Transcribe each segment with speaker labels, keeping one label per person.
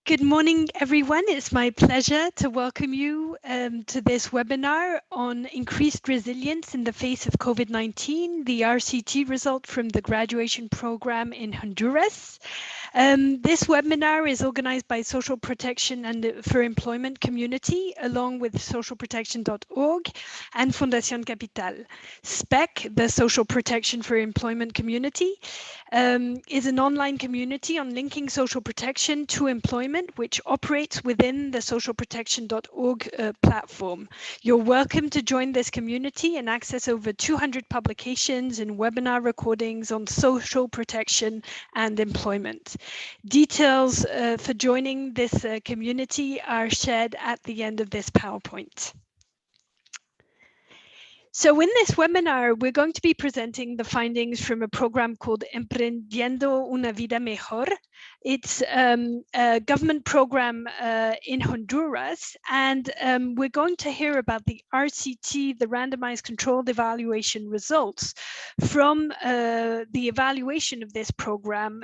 Speaker 1: Good morning, everyone. It's my pleasure to welcome you to this webinar on increased resilience in the face of COVID-19, the RCT result from the graduation program in Honduras. This webinar is organized by Social Protection and for Employment Community, along with socialprotection.org and Fundación Capital. SPEC, the Social Protection for Employment Community, is an online community on linking social protection to employment, which operates within the socialprotection.org platform. You're welcome to join this community and access over 200 publications and webinar recordings on social protection and employment. Details for joining this community are shared at the end of this PowerPoint. So in this webinar, we're going to be presenting the findings from a program called Emprendiendo una Vida Mejor. It's a government program in Honduras, and we're going to hear about the RCT, the randomized controlled evaluation results from the evaluation of this program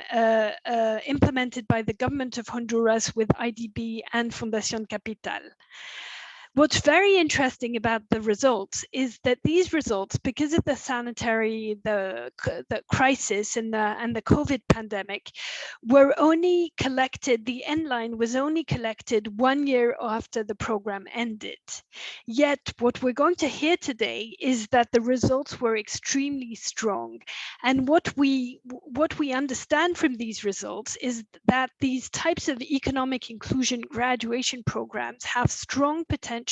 Speaker 1: implemented by the government of Honduras with IDB and Fundación Capital. What's very interesting about the results is that these results, because of the sanitary, the crisis and the COVID pandemic, were only collected, the end line was only collected 1 year after the program ended. Yet what we're going to hear today is that the results were extremely strong. And what we understand from these results is that these types of economic inclusion graduation programs have strong potential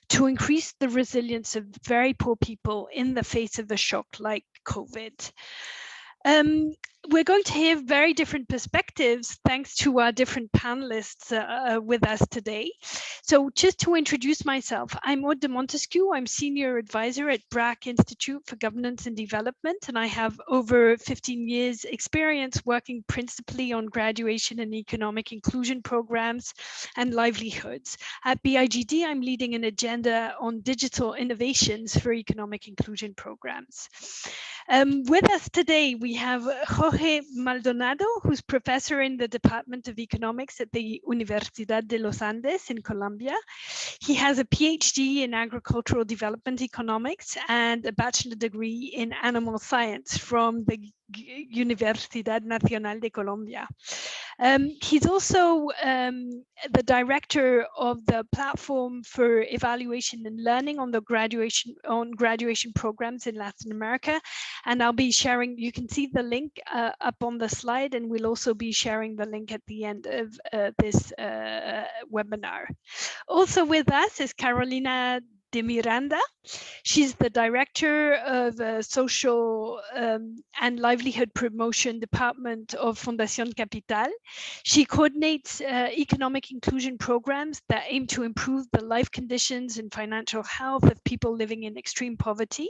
Speaker 1: to increase the resilience of very poor people in the face of a shock like COVID. We're going to hear very different perspectives thanks to our different panelists with us today. So just to introduce myself, I'm Aude de Montesquieu. I'm Senior Advisor at BRAC Institute for Governance and Development, and I have over 15 years experience working principally on graduation and economic inclusion programs and livelihoods. At BIGD, I'm leading an agenda on digital innovations for economic inclusion programs. With us today, we have Jorge Maldonado, who's professor in the Department of Economics at the Universidad de los Andes in Colombia. He has a PhD in agricultural development economics and a bachelor degree in animal science from the Universidad Nacional de Colombia. He's also the director of the platform for evaluation and learning on the graduation programs in Latin America. And I'll be sharing, you can see the link up on the slide, and we'll also be sharing the link at the end of this webinar. Also with us is Carolina de Miranda. She's the director of Social and Livelihood Promotion Department of Fundación Capital. She coordinates economic inclusion programs that aim to improve the life conditions and financial health of people living in extreme poverty.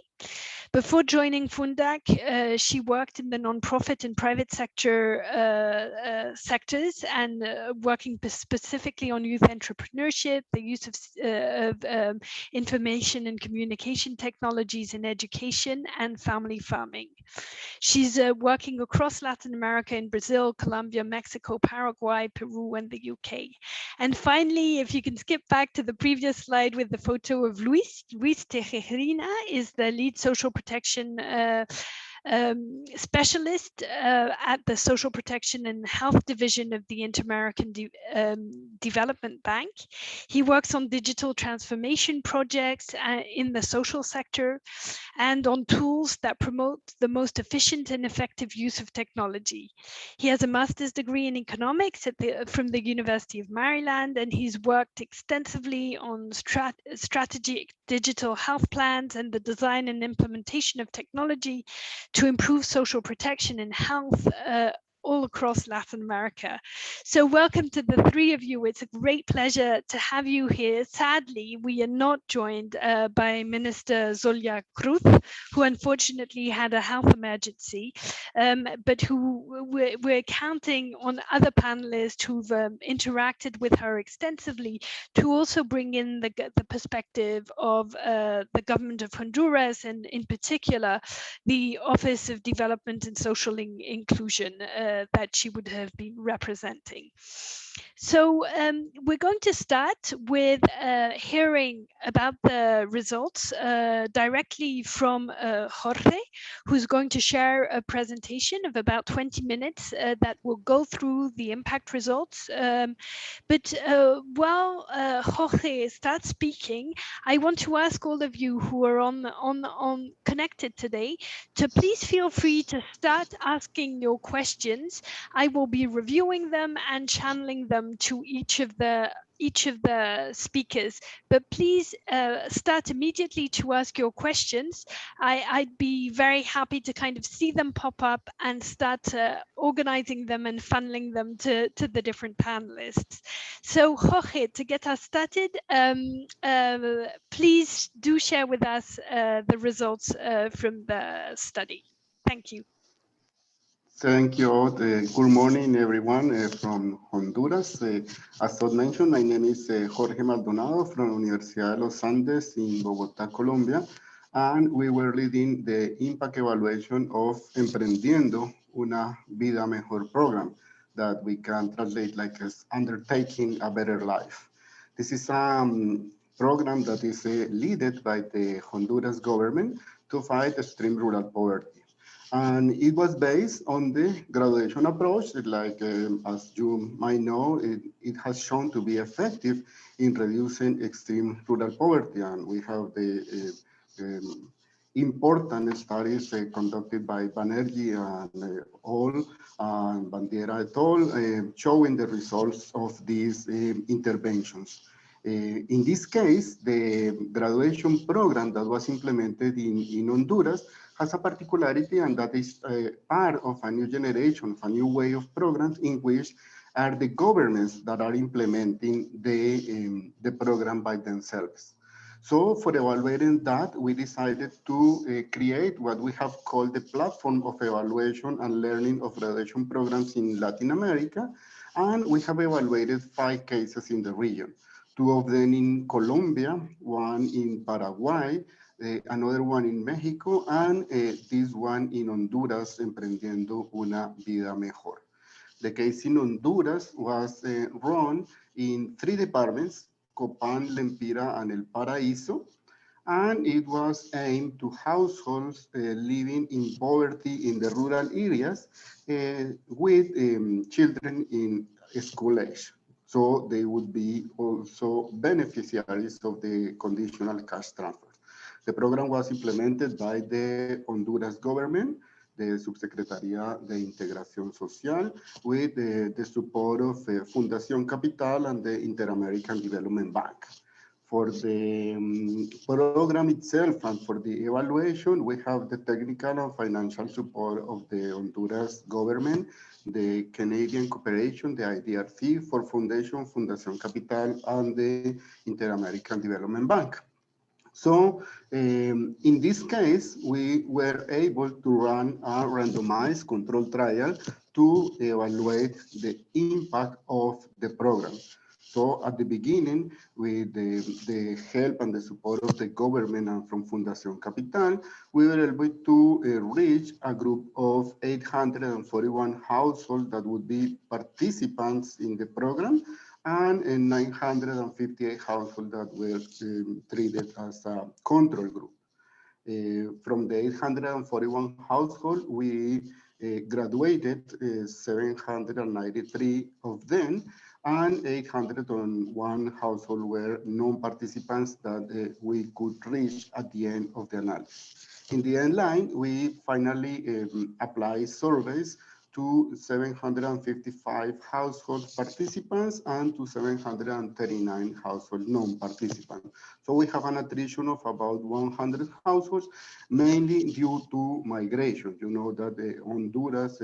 Speaker 1: Before joining Fundac, she worked in the nonprofit and private sector sectors and working specifically on youth entrepreneurship, the use of information and communication technologies in education, and family farming. She's working across Latin America in Brazil, Colombia, Mexico, Paraguay, Peru, and the UK. And finally, if you can skip back to the previous slide with the photo of Luis Tejerina is the lead social protection specialist at the Social Protection and Health Division of the Inter-American Development Bank. He works on digital transformation projects in the social sector and on tools that promote the most efficient and effective use of technology. He has a master's degree in economics from the University of Maryland, and he's worked extensively on strategic digital health plans and the design and implementation of technology to improve social protection and health all across Latin America. So welcome to the three of you. It's a great pleasure to have you here. Sadly, we are not joined by Minister Zulia Cruz, who unfortunately had a health emergency, but who we're counting on other panelists who've interacted with her extensively to also bring in the perspective of the government of Honduras, and in particular, the Office of Development and Social Inclusion that she would have been representing. So we're going to start with hearing about the results directly from Jorge, who's going to share a presentation of about 20 minutes that will go through the impact results. But while Jorge starts speaking, I want to ask all of you who are on connected today to please feel free to start asking your questions. I will be reviewing them and channeling them to each of the speakers, but please start immediately to ask your questions. I'd be very happy to kind of see them pop up and start organizing them and funneling them to the different panelists. So Jorge, to get us started, please do share with us the results from the study. Thank you.
Speaker 2: Thank you all. Good morning, everyone from Honduras. As Todd mentioned, my name is Jorge Maldonado from Universidad de los Andes in Bogotá, Colombia, and we were leading the impact evaluation of Emprendiendo una Vida Mejor program that we can translate like as undertaking a better life. This is a program that is led by the Honduras government to fight extreme rural poverty. And it was based on the graduation approach. Like, as you might know, it has shown to be effective in reducing extreme rural poverty. And we have the important studies conducted by Banerjee and all, and Bandiera et al., showing the results of these interventions. In this case, the graduation program that was implemented in Honduras has a particularity, and that is part of a new generation, of a new way of programs in which are the governments that are implementing the program by themselves. So for evaluating that, we decided to create what we have called the platform of evaluation and learning of graduation programs in Latin America. And we have evaluated 5 cases in the region. 2 of them in Colombia, 1 in Paraguay, another one in Mexico, and this one in Honduras, Emprendiendo una Vida Mejor. The case in Honduras was run in 3 departments, Copan, Lempira, and El Paraíso, and it was aimed to households living in poverty in the rural areas with children in school age. So they would be also beneficiaries of the conditional cash transfer. The program was implemented by the Honduras government, the Subsecretaría de Integración Social, with the support of Fundación Capital and the Inter-American Development Bank. For the program itself and for the evaluation, we have the technical and financial support of the Honduras government, the Canadian Cooperation, the IDRC, for Foundation, Fundación Capital, and the Inter-American Development Bank. So in this case, we were able to run a randomized control trial to evaluate the impact of the program. So at the beginning, with the help and the support of the government and from Fundación Capital, we were able to reach a group of 841 households that would be participants in the program, and 958 households that were treated as a control group. From the 841 households, we graduated 793 of them, and 801 households were non-participants that we could reach at the end of the analysis. In the end line, we finally applied surveys to 755 household participants and to 739 household non-participants. So we have an attrition of about 100 households, mainly due to migration. You know that Honduras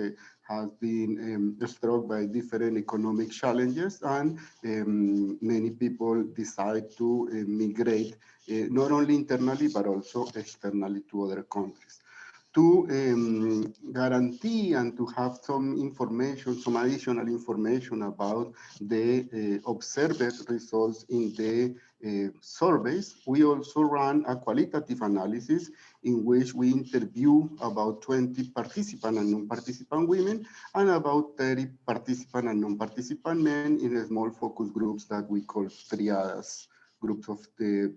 Speaker 2: has been struck by different economic challenges, and many people decide to migrate not only internally, but also externally to other countries. to guarantee and to have some information, some additional information about the observed results in the surveys, we also ran a qualitative analysis in which we interview about 20 participant and non-participant women and about 30 participant and non-participant men in small focus groups that we call triadas, groups of the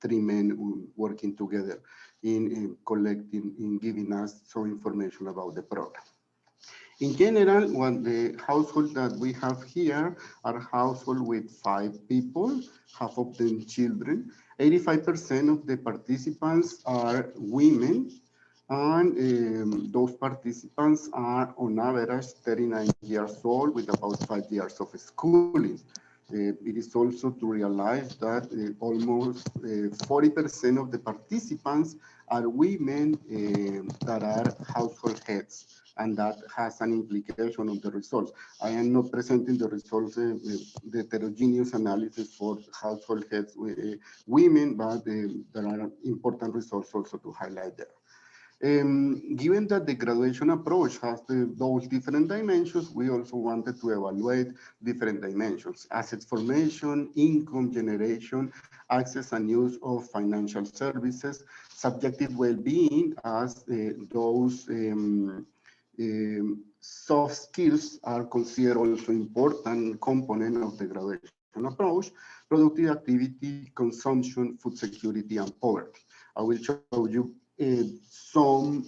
Speaker 2: 3 men working together in collecting, in giving us some information about the program. In general, what the household that we have here are households with 5 people, half of them children. 85% of the participants are women, and those participants are on average 39 years old with about 5 years of schooling. It is also to realize that almost 40% of the participants are women that are household heads, and that has an implication on the results. I am not presenting the results, the heterogeneous analysis for household heads women, but there are important results also to highlight there. Given that the graduation approach has those different dimensions, we also wanted to evaluate different dimensions: asset formation, income generation, access and use of financial services, subjective well-being, as those soft skills are considered also important component of the graduation approach: productive activity, consumption, food security, and poverty. I will show you some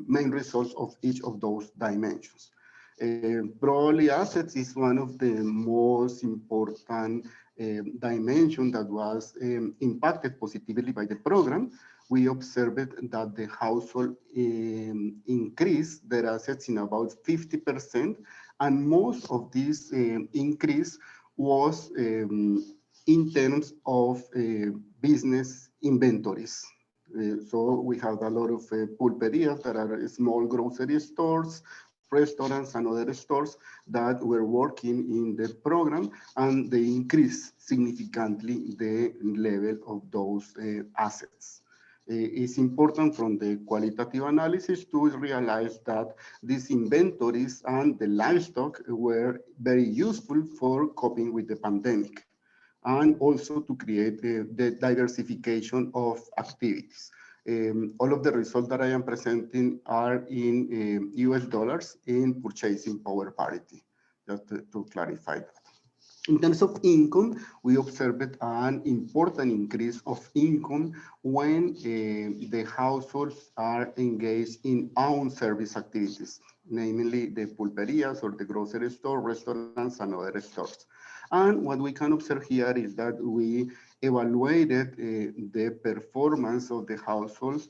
Speaker 2: main results of each of those dimensions. Probably assets is one of the most important dimension that was impacted positively by the program. We observed that the household increased their assets in about 50%, and most of this increase was in terms of business inventories. So we have a lot of pulperias that are small grocery stores, restaurants, and other stores that were working in the program, and they increased significantly the level of those assets. It's important from the qualitative analysis to realize that these inventories and the livestock were very useful for coping with the pandemic, and also to create the diversification of activities. All of the results that I am presenting are in US dollars in purchasing power parity, just to clarify that. In terms of income, we observed an important increase of income when the households are engaged in own service activities, namely the pulperias or the grocery store, restaurants, and other stores. And what we can observe here is that we evaluated the performance of the households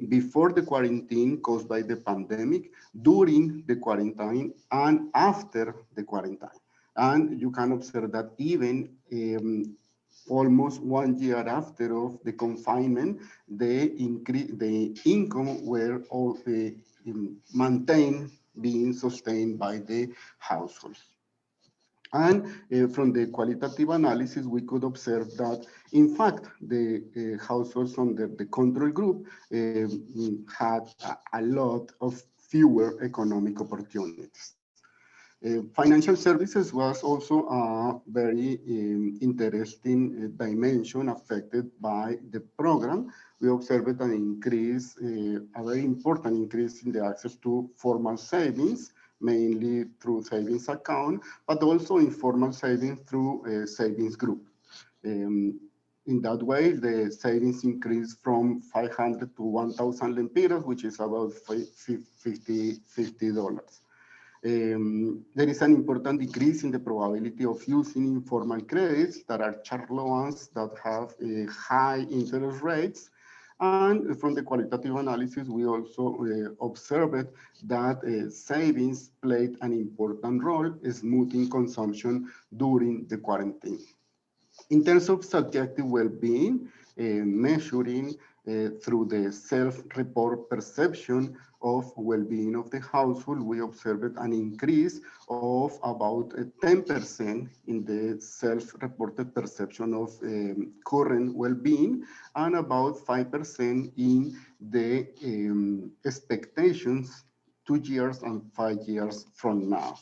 Speaker 2: before the quarantine caused by the pandemic, during the quarantine, and after the quarantine. And you can observe that even almost 1 year after of the confinement, the income were all maintained, being sustained by the households. And from the qualitative analysis, we could observe that, in fact, the households under the control group had a lot of fewer economic opportunities. Financial services was also a very interesting dimension affected by the program. We observed an increase, a very important increase in the access to formal savings, mainly through savings account, but also informal savings through a savings group. In that way, the savings increased from 500 to 1,000 lempiras, which is about $50. There is an important decrease in the probability of using informal credits that are child loans that have high interest rates. And from the qualitative analysis, we also observed that savings played an important role in smoothing consumption during the quarantine. In terms of subjective well-being, measuring through the self-report perception of well-being of the household, we observed an increase of about 10% in the self-reported perception of current well-being, and about 5% in the expectations 2 years and 5 years from now.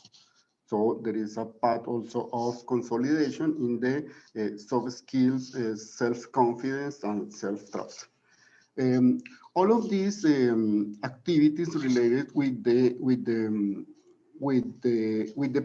Speaker 2: So there is a path also of consolidation in the soft skills, self-confidence, and self-trust. All of these activities related with the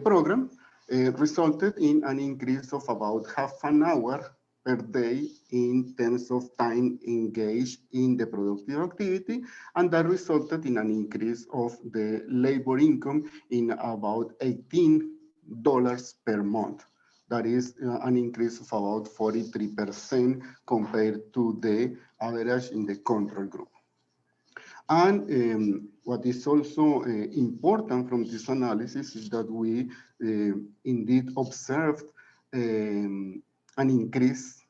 Speaker 2: program resulted in an increase of about half an hour per day in terms of time engaged in the productive activity, and that resulted in an increase of the labor income in about $18 per month. That is an increase of about 43% compared to the average in the control group. And what is also important from this analysis is that we indeed observed an increase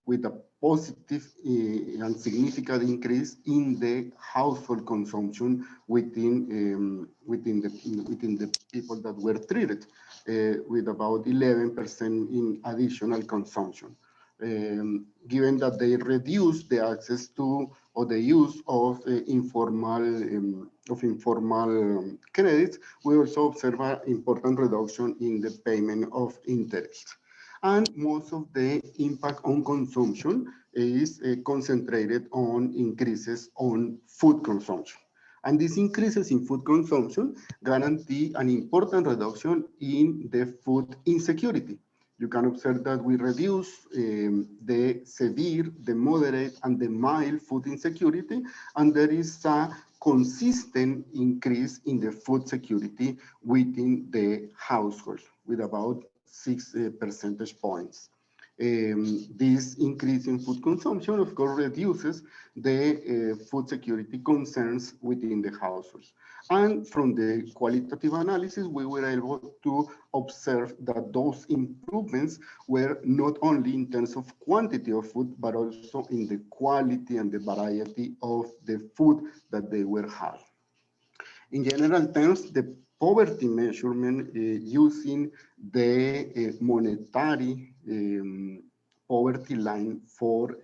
Speaker 2: with a positive and significant increase in the household consumption within the people that were treated, with about 11% in additional consumption. Given that they reduced the access to or the use of informal credits, we also observe an important reduction in the payment of interest. And most of the impact on consumption is concentrated on increases on food consumption. And these increases in food consumption guarantee an important reduction in the food insecurity. You can observe that we reduce the severe, the moderate, and the mild food insecurity, and there is a consistent increase in the food security within the household with about 6 percentage points. This increase in food consumption, of course, reduces the food security concerns within the households. And from the qualitative analysis, we were able to observe that those improvements were not only in terms of quantity of food, but also in the quality and the variety of the food that they were having. In general terms, the poverty measurement using the monetary poverty line for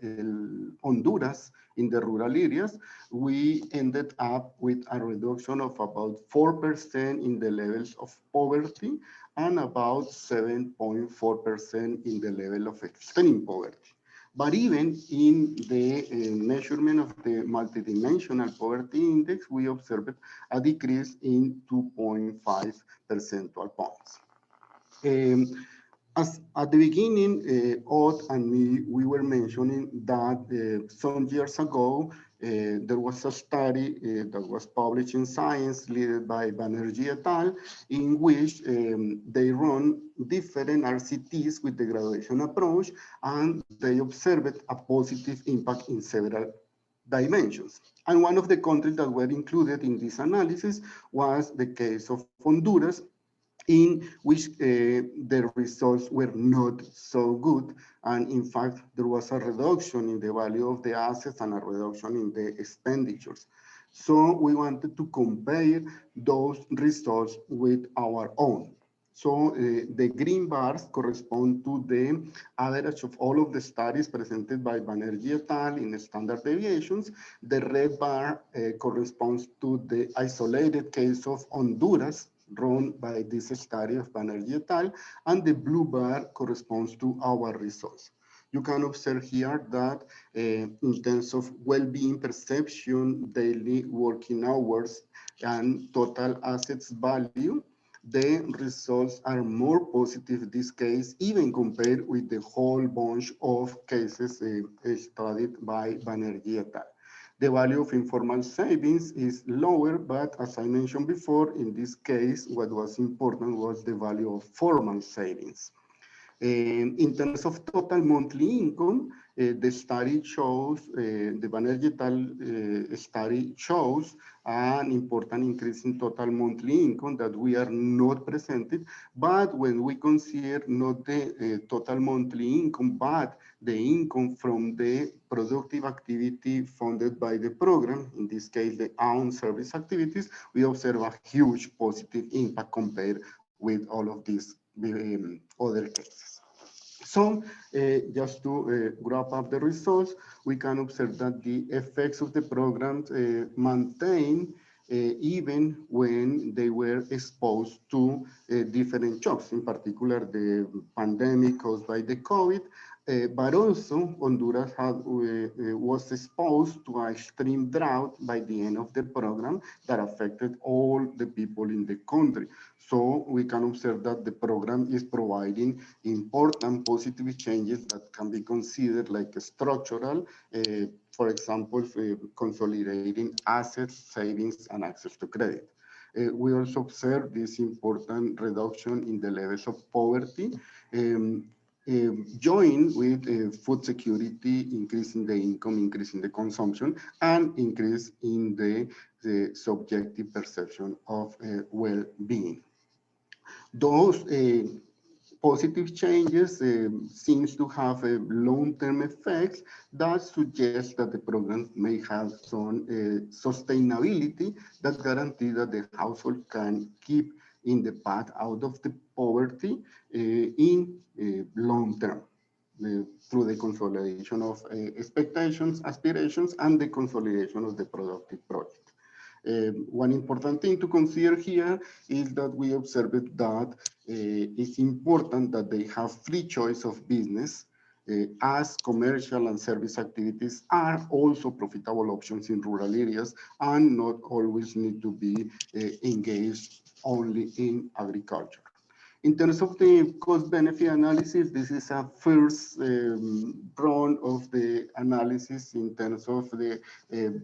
Speaker 2: Honduras in the rural areas, we ended up with a reduction of about 4% in the levels of poverty and about 7.4% in the level of extreme poverty. But even in the measurement of the multidimensional poverty index, we observed a decrease in 2.5 percentage points. As at the beginning, Odd and me, we were mentioning that some years ago, there was a study that was published in Science, led by Banerjee et al., in which they run different RCTs with the graduation approach, and they observed a positive impact in several dimensions. And one of the countries that were included in this analysis was the case of Honduras, in which the results were not so good. And in fact, there was a reduction in the value of the assets and a reduction in the expenditures. So we wanted to compare those results with our own. So the green bars correspond to the average of all of the studies presented by Banerjee et al. In standard deviations. The red bar corresponds to the isolated case of Honduras, run by this study of Banerjee et al., and the blue bar corresponds to our results. You can observe here that in terms of well-being perception, daily working hours, and total assets value, the results are more positive in this case, even compared with the whole bunch of cases studied by Banerjee et al. The value of informal savings is lower, but as I mentioned before, in this case, what was important was the value of formal savings. In terms of total monthly income, the study shows, the Banerjee et al. Study shows an important increase in total monthly income that we are not presented, but when we consider not the total monthly income, but the income from the productive activity funded by the program, in this case, the own service activities, we observe a huge positive impact compared with all of these other cases. So just to wrap up the results, we can observe that the effects of the programs maintain even when they were exposed to different shocks, in particular the pandemic caused by the COVID, but also Honduras was exposed to an extreme drought by the end of the program that affected all the people in the country. So we can observe that the program is providing important positive changes that can be considered like structural, for example, consolidating assets, savings, and access to credit. We also observe this important reduction in the levels of poverty, joined with food security, increasing the income, increasing the consumption, and increase in the subjective perception of well-being. Those positive changes seems to have long-term effects that suggest that the program may have some sustainability that guarantee that the household can keep in the path out of the poverty in long term. Through the consolidation of expectations, aspirations, and the consolidation of the productive project. One important thing to consider here is that we observed that it's important that they have free choice of business as commercial and service activities are also profitable options in rural areas and not always need to be engaged only in agriculture. In terms of the cost-benefit analysis, this is a first run of the analysis in terms of the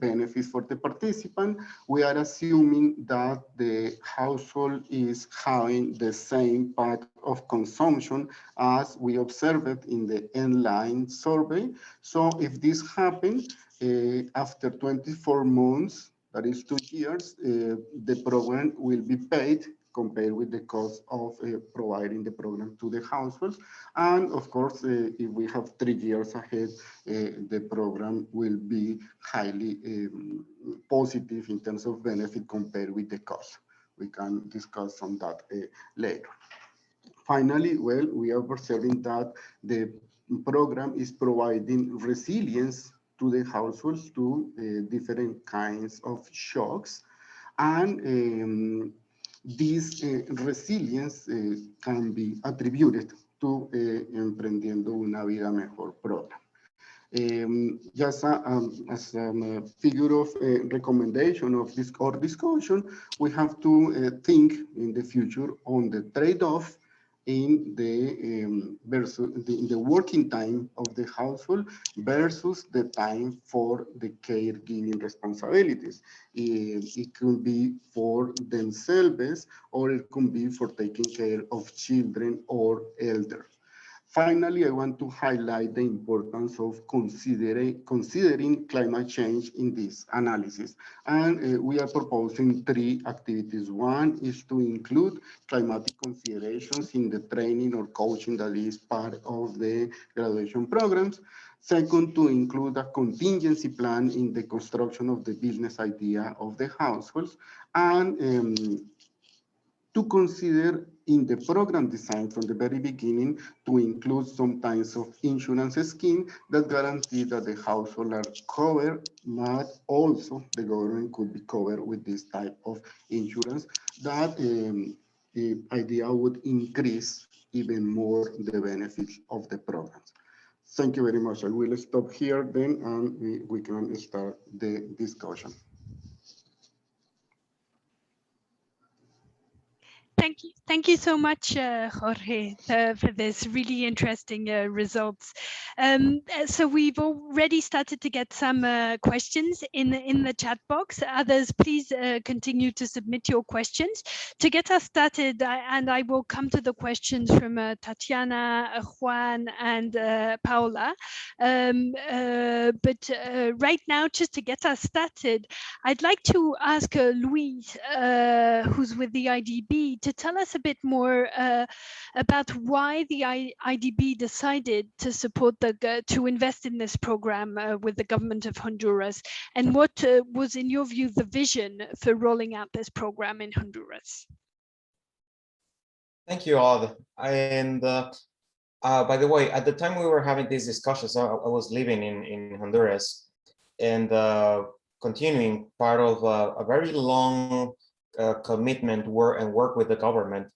Speaker 2: benefits for the participant. We are assuming that the household is having the same path of consumption as we observed in the end-line survey. So if this happens, after 24 months, that is 2 years, the program will be paid compared with the cost of providing the program to the households. And of course, if we have 3 years ahead, the program will be highly positive in terms of benefit compared with the cost. We can discuss on that later. Finally, well, we are observing that the program is providing resilience to the households to different kinds of shocks. And this resilience can be attributed to Emprendiendo una Vida Mejor program. Just as a figure of recommendation of this core discussion, we have to think in the future on the trade-off in the working time of the household versus the time for the caregiving responsibilities. It could be for themselves, or it could be for taking care of children or elders. Finally, I want to highlight the importance of considering climate change in this analysis. And we are proposing 3 activities. One is to include climatic considerations in the training or coaching that is part of the graduation programs. Second, to include a contingency plan in the construction of the business idea of the households. And to consider in the program design from the very beginning to include some kinds of insurance scheme that guarantee that the household are covered, but also the government could be covered with this type of insurance. That the idea would increase even more the benefits of the programs. Thank you very much. I will stop here then and we can start the discussion.
Speaker 1: Thank you so much, Jorge, for this really interesting results. So we've already started to get some questions in the chat box. Others, please continue to submit your questions. To get us started, I will come to the questions from Tatiana, Juan, and Paula. But right now, just to get us started, I'd like to ask Luis, who's with the IDB, to tell us a bit more about why the IDB decided to support to invest in this program with the government of Honduras, and what was, in your view, the vision for rolling out this program in Honduras.
Speaker 3: Thank you, Odd. And by the way, at the time we were having these discussions, I was living in Honduras, and continuing part of a very long commitment work with the government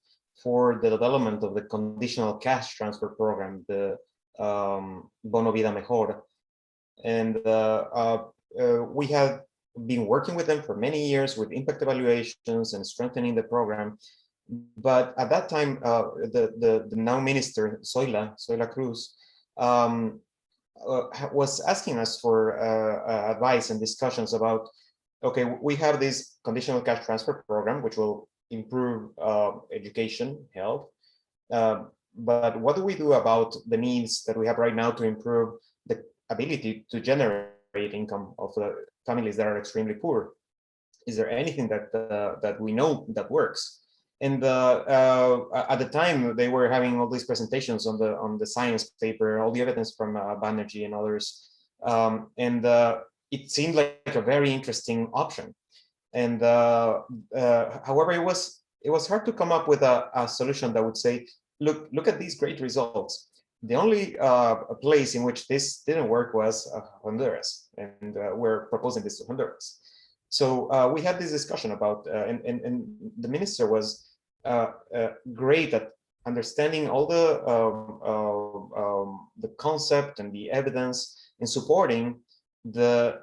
Speaker 3: for the development of the conditional cash transfer program, the Bono Vida Mejor. And we have been working with them for many years with impact evaluations and strengthening the program. But at that time, the now minister, Zoila Cruz, was asking us for advice and discussions about, okay, we have this conditional cash transfer program, which will improve education, health, but what do we do about the needs that we have right now to improve the ability to generate income of the families that are extremely poor? Is there anything that we know that works? And at the time, they were having all these presentations on the science paper, all the evidence from Banerjee and others, and it seemed like a very interesting option. And however, it was hard to come up with a solution that would say, look at these great results. The only place in which this didn't work was Honduras, and we're proposing this to Honduras. So we had this discussion about, and the minister was great at understanding all the concept and the evidence in supporting the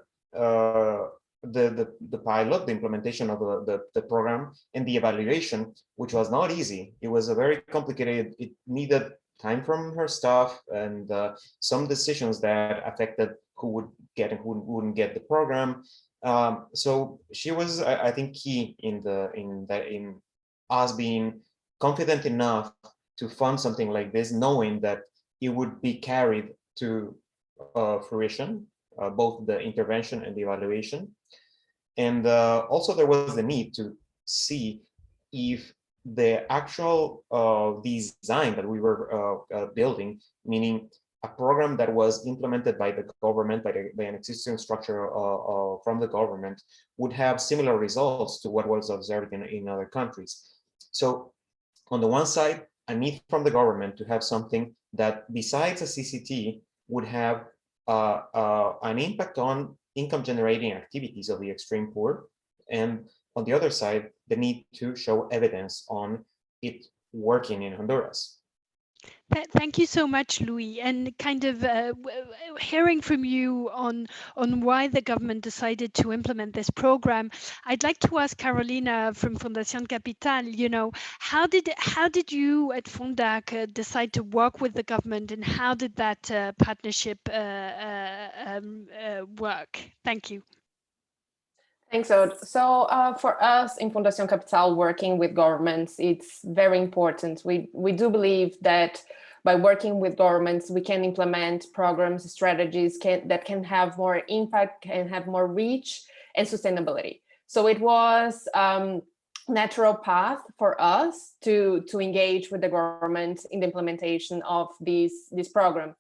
Speaker 3: pilot, the implementation of the program, and the evaluation, which was not easy. It was a very complicated. It needed time from her staff and some decisions that affected who would get and who wouldn't get the program. So she was, I think, key in us being confident enough to fund something like this, knowing that it would be carried to fruition, both the intervention and the evaluation. And also there was the need to see if the actual design that we were building, meaning a program that was implemented by the government, by an existing structure from the government, would have similar results to what was observed in other countries. So on the one side, a need from the government to have something that, besides a CCT, would have an impact on income generating activities of the extreme poor. And on the other side, the need to show evidence on it working in Honduras.
Speaker 1: Thank you so much, Luis. And kind of hearing from you on why the government decided to implement this program, I'd like to ask Carolina from Fundación Capital, you know, how did you at Fundac decide to work with the government, and how did that partnership work? Thank you.
Speaker 4: Thanks, Aude. So for us in Fundación Capital, working with governments, it's very important. We do believe that by working with governments, we can implement programs, strategies that can have more impact, can have more reach and sustainability. So it was natural path for us to engage with the government in the implementation of this program.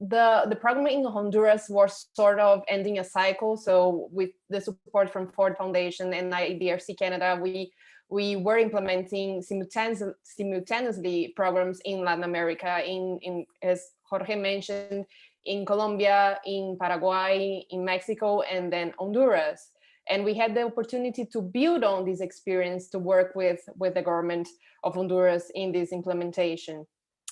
Speaker 4: The program in Honduras was sort of ending a cycle. So with the support from Ford Foundation and IDRC Canada, we were implementing simultaneously programs in Latin America, in as Jorge mentioned, in Colombia, in Paraguay, in Mexico, and then Honduras. And we had the opportunity to build on this experience to work with the government of Honduras in this implementation.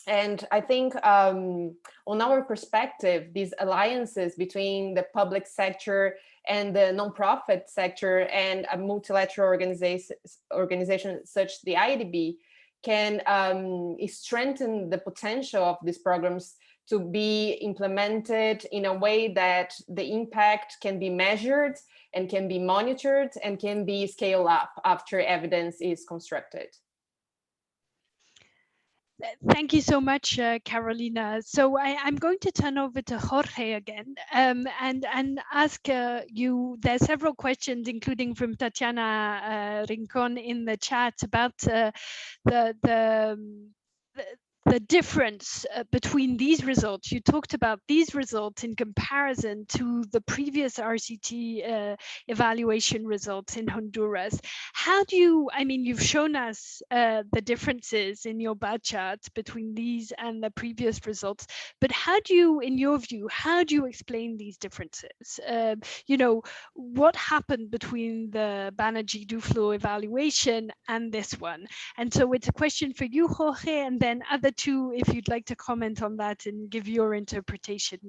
Speaker 4: And I think on our perspective, these alliances between the public sector and the nonprofit sector and a multilateral organization such the IDB can strengthen the potential of these programs to be implemented in a way that the impact can be measured and can be monitored and can be scaled up after evidence is constructed.
Speaker 1: Thank you so much, Carolina. So I'm going to turn over to Jorge again and ask you, there's several questions, including from Tatiana Rincon in the chat about the difference between these results. You talked about these results in comparison to the previous RCT evaluation results in Honduras. How do you, I mean, you've shown us the differences in your bar charts between these and the previous results, but how do you, in your view, how do you explain these differences? You know, what happened between the Banerjee Duflo evaluation and this one? And so it's a question for you, Jorge, and then other two, if you'd like to comment on that and give your interpretation,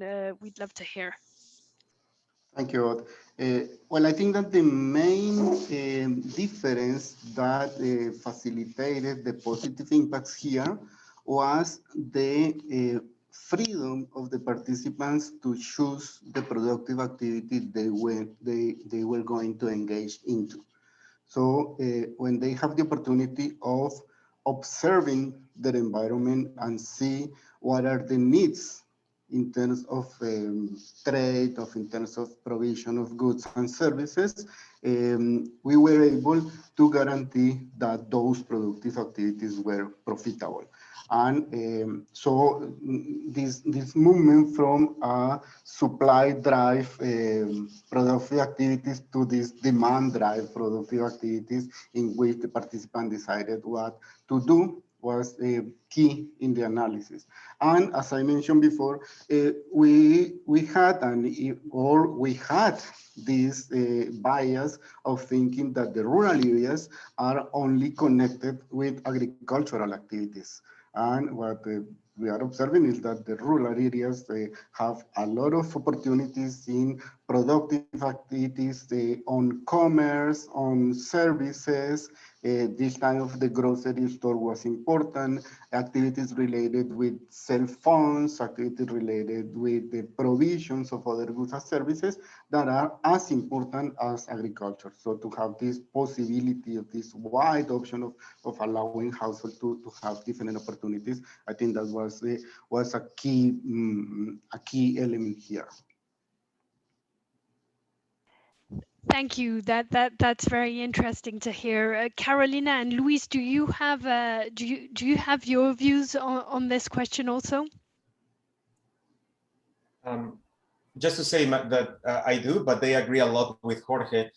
Speaker 1: we'd love to hear.
Speaker 2: Thank you. Well, I think that the main difference that facilitated the positive impacts here was the freedom of the participants to choose the productive activity they were going to engage into. So when they have the opportunity of observing their environment and see what are the needs in terms of trade, in terms of provision of goods and services, we were able to guarantee that those productive activities were profitable. And so this movement from a supply drive productive activities to this demand drive productive activities in which the participant decided what to do was key in the analysis. And as I mentioned before, we had this bias of thinking that the rural areas are only connected with agricultural activities. And what we are observing is that the rural areas, they have a lot of opportunities in productive activities, on commerce, on services. This time of the grocery store was important. Activities related with cell phones, activities related with the provisions of other goods and services that are as important as agriculture. So to have this possibility of this wide option of allowing households to have different opportunities, I think that was a key element here.
Speaker 1: Thank you. That's very interesting to hear. Carolina and Luis, do you have your views on this question also?
Speaker 3: Just to say that I do, but they agree a lot with Jorge.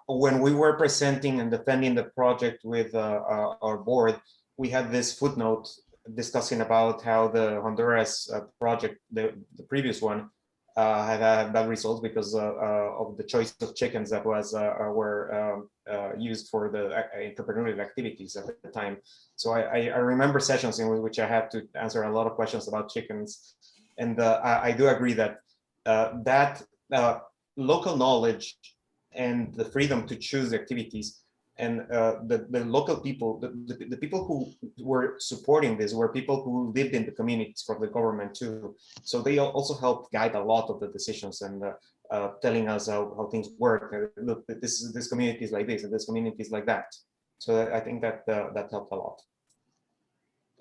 Speaker 3: When we were presenting and defending the project with our board, we had this footnote discussing about how the Honduras project, the previous one, had bad results because of the choice of chickens that were used for the entrepreneurial activities at the time. So I remember sessions in which I had to answer a lot of questions about chickens, and I do agree that that local knowledge and the freedom to choose activities and the local people, the people who were supporting this were people who lived in the communities from the government too. So they also helped guide a lot of the decisions and telling us how things work. Look, this community is like this and this community is like that. So I think that that helped a lot.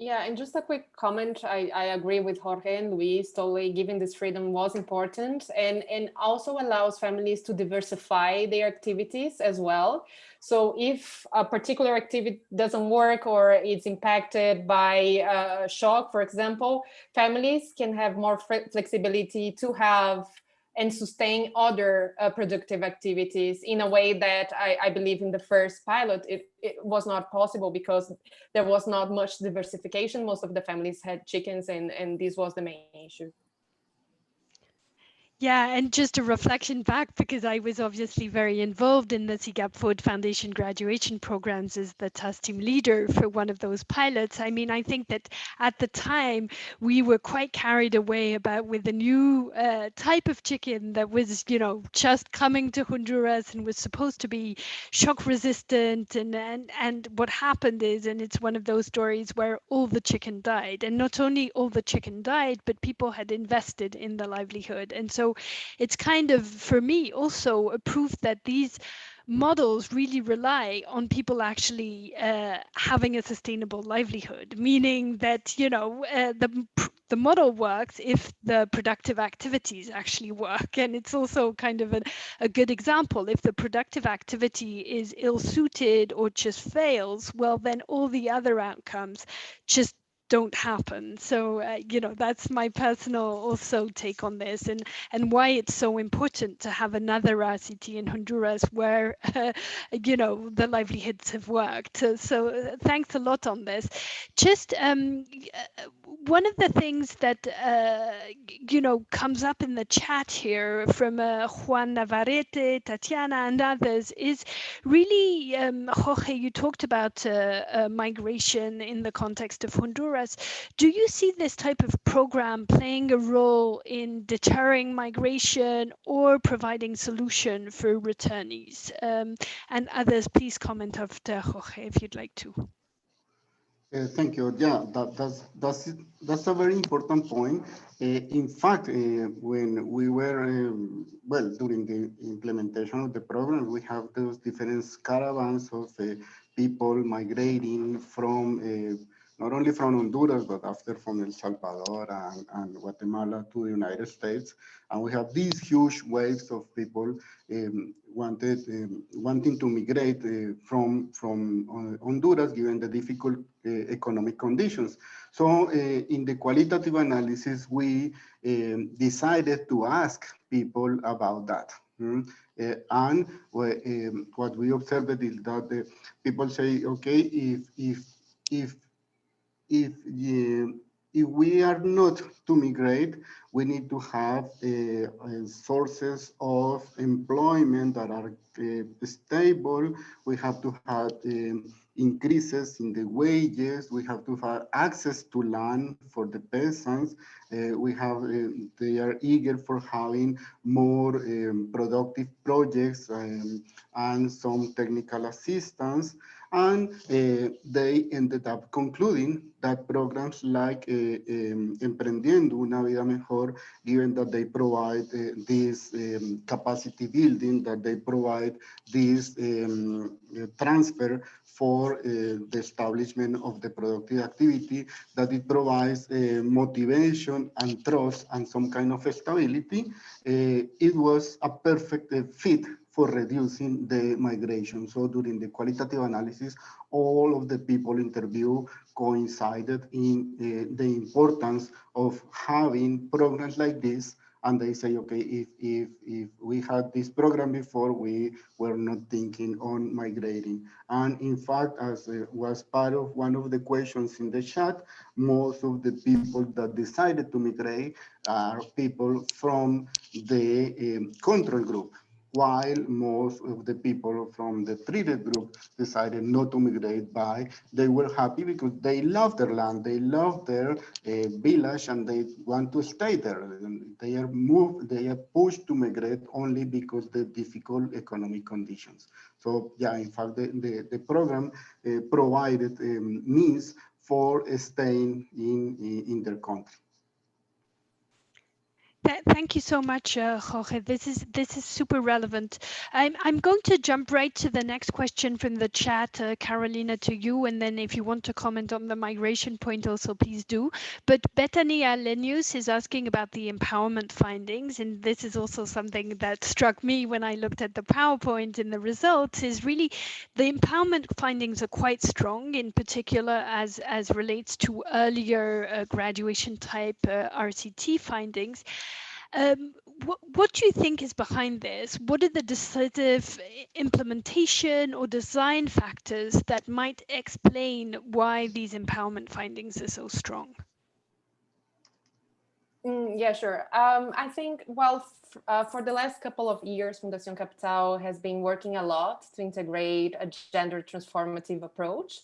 Speaker 4: Yeah, and just a quick comment. I agree with Jorge and Luis. Totally, giving this freedom was important, and also allows families to diversify their activities as well. So if a particular activity doesn't work or it's impacted by a shock, for example, families can have more flexibility to have and sustain other productive activities in a way that I believe in the first pilot, it was not possible because there was not much diversification. Most of the families had chickens and this was the main issue.
Speaker 1: Yeah, and just a reflection back, because I was obviously very involved in the CGAP Ford Foundation graduation programs as the TAS team leader for one of those pilots. I mean, I think that at the time we were quite carried away about with the new type of chicken that was, you know, just coming to Honduras and was supposed to be shock resistant. And what happened is, and it's one of those stories where all the chicken died, and not only all the chicken died, but people had invested in the livelihood. And so it's kind of, for me, also a proof that these models really rely on people actually having a sustainable livelihood, meaning that, you know, the model works if the productive activities actually work. And it's also kind of a good example. If the productive activity is ill-suited or just fails, well, then all the other outcomes just don't happen. So, you know, that's my personal also take on this, and why it's so important to have another RCT in Honduras where, you know, the livelihoods have worked. So thanks a lot on this. Just one of the things that, you know, comes up in the chat here from Juan Navarrete, Tatiana, and others is really, Jorge, you talked about migration in the context of Honduras. Do you see this type of program playing a role in deterring migration or providing solution for returnees? And others, please comment after Jorge if you'd like to.
Speaker 2: Thank you. Yeah, that's a very important point. In fact, when we were well, during the implementation of the program, we have those different caravans of people migrating from not only from Honduras, but after from El Salvador and Guatemala to the United States. And we have these huge waves of people wanting to migrate from Honduras, given the difficult economic conditions. So in the qualitative analysis, we decided to ask people about that. And what we observed is that the people say, okay, if if if we are not to migrate, we need to have sources of employment that are stable. We have to have increases in the wages. We have to have access to land for the peasants. They are eager for having more productive projects and some technical assistance. And they ended up concluding that programs like Emprendiendo una Vida Mejor, given that they provide this capacity building, that they provide this transfer for the establishment of the productive activity, that it provides motivation and trust and some kind of stability, it was a perfect fit for reducing the migration. So during the qualitative analysis, all of the people interviewed coincided in the importance of having programs like this. And they say, okay, if we had this program before, we were not thinking on migrating. And in fact, as was part of one of the questions in the chat, most of the people that decided to migrate are people from the control group, while most of the people from the treated group decided not to migrate by. They were happy because they love their land, they love their village, and they want to stay there. And they are pushed to migrate only because the difficult economic conditions. So yeah, in fact, the program provided means for staying in their country.
Speaker 1: Thank you so much, Jorge. This is super relevant. I'm going to jump right to the next question from the chat, Carolina, to you, and then if you want to comment on the migration point also, please do. But Bethany Alenius is asking about the empowerment findings, and this is also something that struck me when I looked at the PowerPoint and the results, is really the empowerment findings are quite strong, in particular as relates to earlier graduation type RCT findings. What do you think is behind this? What are the decisive implementation or design factors that might explain why these empowerment findings are so strong?
Speaker 4: Yeah, sure. I think, well, for the last couple of years, Fundación Capital has been working a lot to integrate a gender transformative approach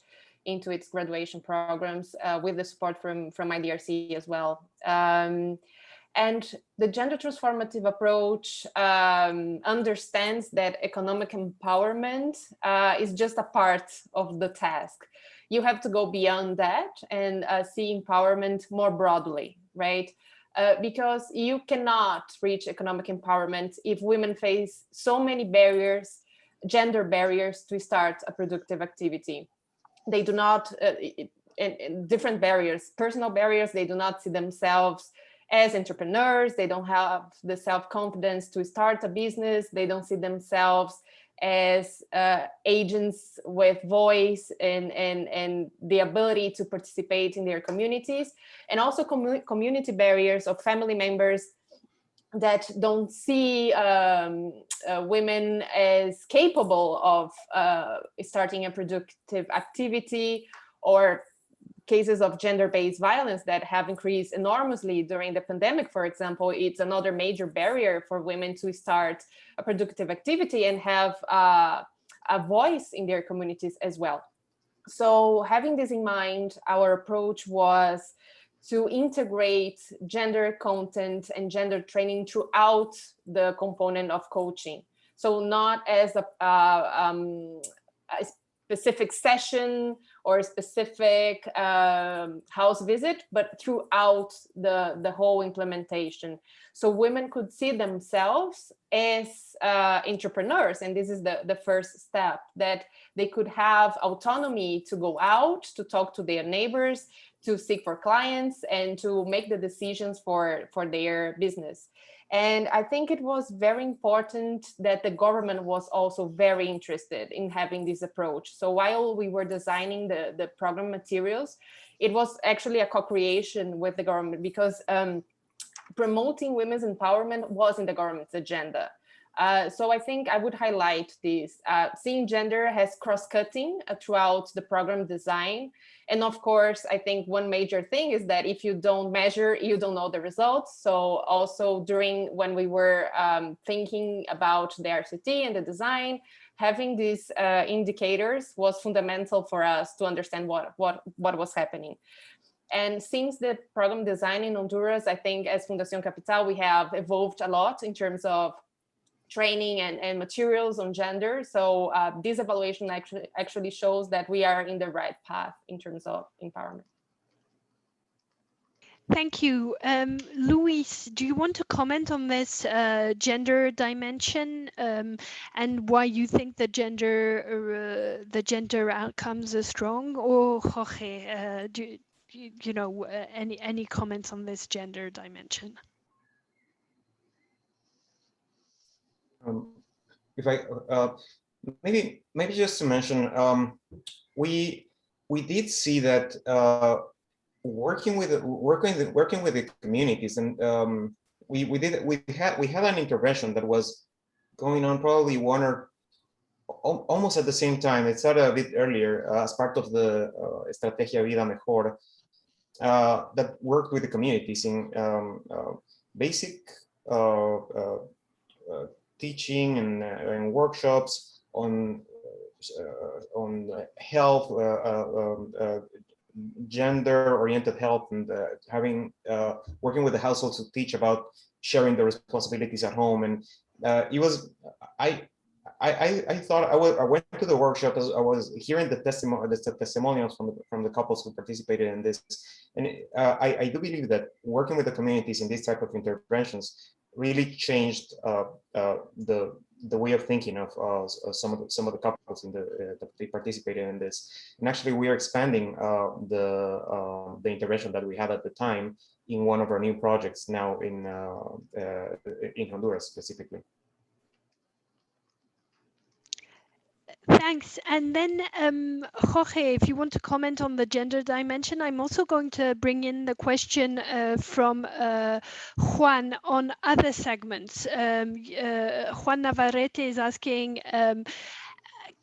Speaker 4: into its graduation programs with the support from IDRC as well. And the gender transformative approach understands that economic empowerment is just a part of the task. You have to go beyond that and see empowerment more broadly, right? Because you cannot reach economic empowerment if women face so many barriers, gender barriers to start a productive activity. They do not, different barriers, personal barriers, they do not see themselves as entrepreneurs, they don't have the self-confidence to start a business, they don't see themselves as agents with voice and the ability to participate in their communities, and also community barriers of family members that don't see women as capable of starting a productive activity, or cases of gender-based violence that have increased enormously during the pandemic, for example. It's another major barrier for women to start a productive activity and have a voice in their communities as well. So having this in mind, our approach was to integrate gender content and gender training throughout the component of coaching. So not as a specific session or a specific house visit, but throughout the whole implementation. So women could see themselves as entrepreneurs. And this is the first step, that they could have autonomy to go out, to talk to their neighbors, to seek for clients, and to make the decisions for their business. And I think it was very important that the government was also very interested in having this approach. So while we were designing the program materials, it was actually a co-creation with the government, because promoting women's empowerment was in the government's agenda. So I think I would highlight this. Seeing gender has cross-cutting throughout the program design. And of course, I think one major thing is that if you don't measure, you don't know the results. So also when we were thinking about the RCT and the design, having these indicators was fundamental for us to understand what was happening. And since the program design in Honduras, I think as Fundación Capital, we have evolved a lot in terms of training and materials on gender. So this evaluation actually shows that we are in the right path in terms of empowerment.
Speaker 1: Thank you. Luis, do you want to comment on this gender dimension and why you think the gender outcomes are strong? Or Jorge, do you know any comments on this gender dimension?
Speaker 3: If I maybe just to mention, we did see that working with the communities, and we had an intervention that was going on probably almost at the same time. It started a bit earlier as part of the Estrategia Vida Mejor that worked with the communities in basic teaching and workshops on health, gender-oriented health, and working with the households to teach about sharing the responsibilities at home. And it was I thought I went to the workshop as I was hearing the testimonials from the couples who participated in this, and I do believe that working with the communities in this type of interventions really changed the way of thinking of some of the couples that they participated in this. And actually, we are expanding the intervention that we had at the time in one of our new projects now in Honduras specifically.
Speaker 1: Thanks. And then, Jorge, if you want to comment on the gender dimension, I'm also going to bring in the question from Juan on other segments. Juan Navarrete is asking,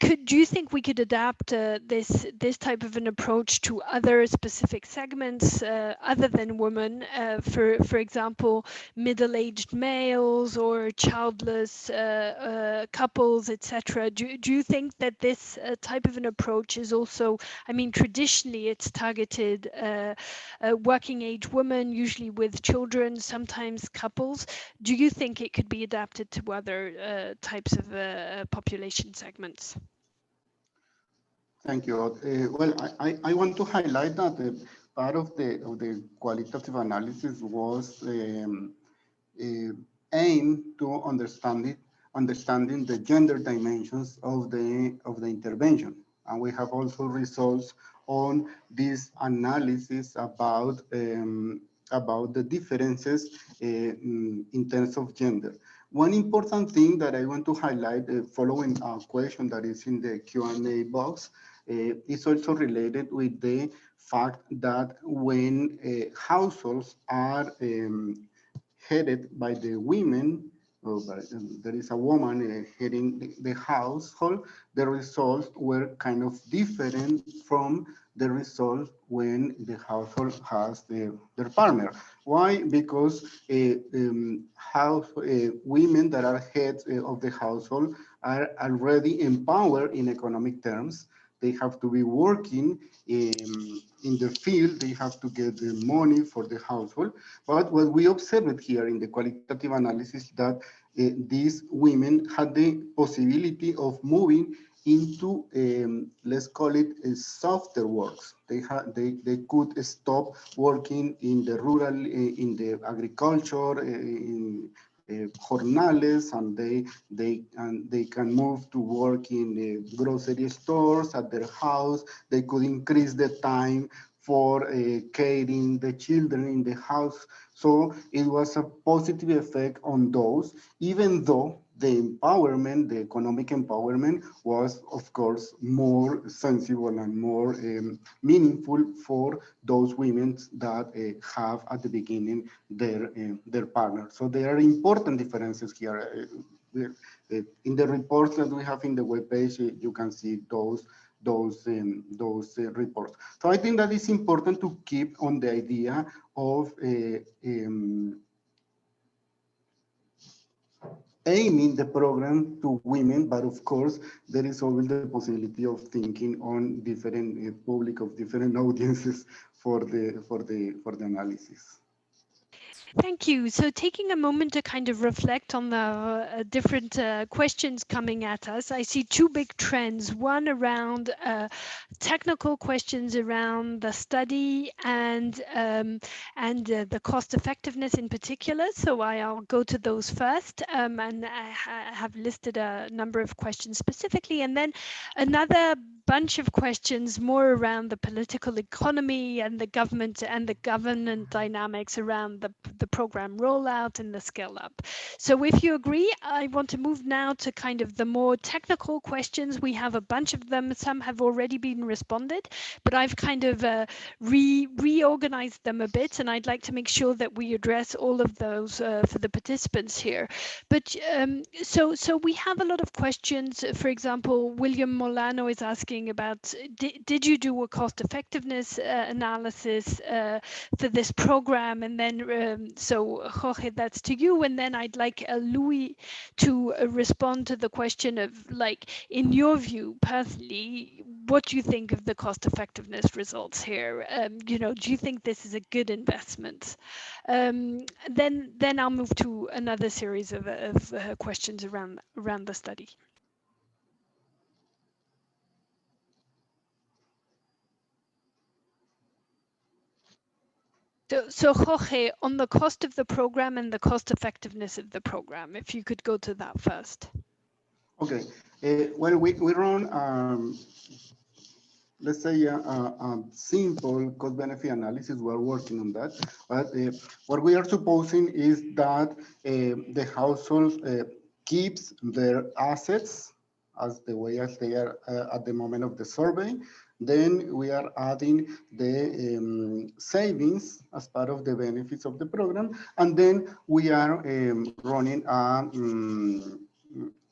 Speaker 1: do you think we could adapt this type of an approach to other specific segments other than women, for example, middle-aged males or childless couples, etc.? Do you think that this type of an approach is also, I mean, traditionally it's targeted working age women, usually with children, sometimes couples. Do you think it could be adapted to other types of population segments?
Speaker 2: Thank you. Well, I want to highlight that part of the qualitative analysis was aimed to understanding the gender dimensions of the intervention, and we have also results on this analysis about the differences in terms of gender. One important thing that I want to highlight, following a question that is in the Q&A box, is also related with the fact that when households are headed by the women, or there is a woman heading the household, the results were kind of different from the results when the household has their partner. Why? Because women that are heads of the household are already empowered in economic terms. They have to be working in the field. They have to get the money for the household. But what we observed here in the qualitative analysis that these women had the possibility of moving into, let's call it, softer works. They could stop working in the rural, in the agriculture, in jornales, and they can move to work in the grocery stores at their house. They could increase the time for caring the children in the house. So it was a positive effect on those, even though the empowerment, the economic empowerment, was of course more sensible and more meaningful for those women that have at the beginning their partner. So there are important differences here. In the reports that we have in the webpage, you can see those reports. So I think that it's important to keep on the idea of aiming the program to women, but of course there is always the possibility of thinking on different public of different audiences for the analysis.
Speaker 1: Thank you. So taking a moment to kind of reflect on the different questions coming at us, I see two big trends. One around technical questions around the study and the cost effectiveness in particular. So I'll go to those first, and I have listed a number of questions specifically, and then another bunch of questions more around the political economy and the government and the governance dynamics around the program rollout and the scale up. So if you agree, I want to move now to kind of the more technical questions. We have a bunch of them. Some have already been responded, but I've kind of reorganized them a bit, and I'd like to make sure that we address all of those for the participants here. But so we have a lot of questions. For example, William Molano is asking about, did you do a cost effectiveness analysis for this program? And then, so Jorge, that's to you. And then I'd like Louis to respond to the question of, like, in your view, personally, what do you think of the cost effectiveness results here? You know, do you think this is a good investment? Then I'll move to another series of questions around the study. So Jorge, on the cost of the program and the cost effectiveness of the program, if you could go to that first.
Speaker 2: Okay, well, we run, let's say, a simple cost-benefit analysis. We're working on that, but what we are supposing is that the household keeps their assets as the way as they are at the moment of the survey. Then we are adding the savings as part of the benefits of the program. And then we are running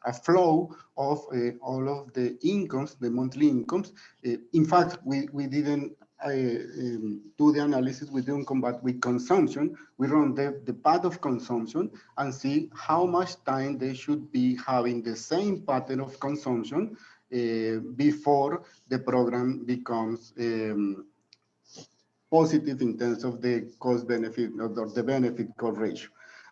Speaker 2: a flow of all of the incomes, the monthly incomes. In fact, we didn't do the analysis, we didn't combat with consumption. We run the path of consumption and see how much time they should be having the same pattern of consumption before the program becomes positive in terms of the cost benefit or the benefit cost ratio.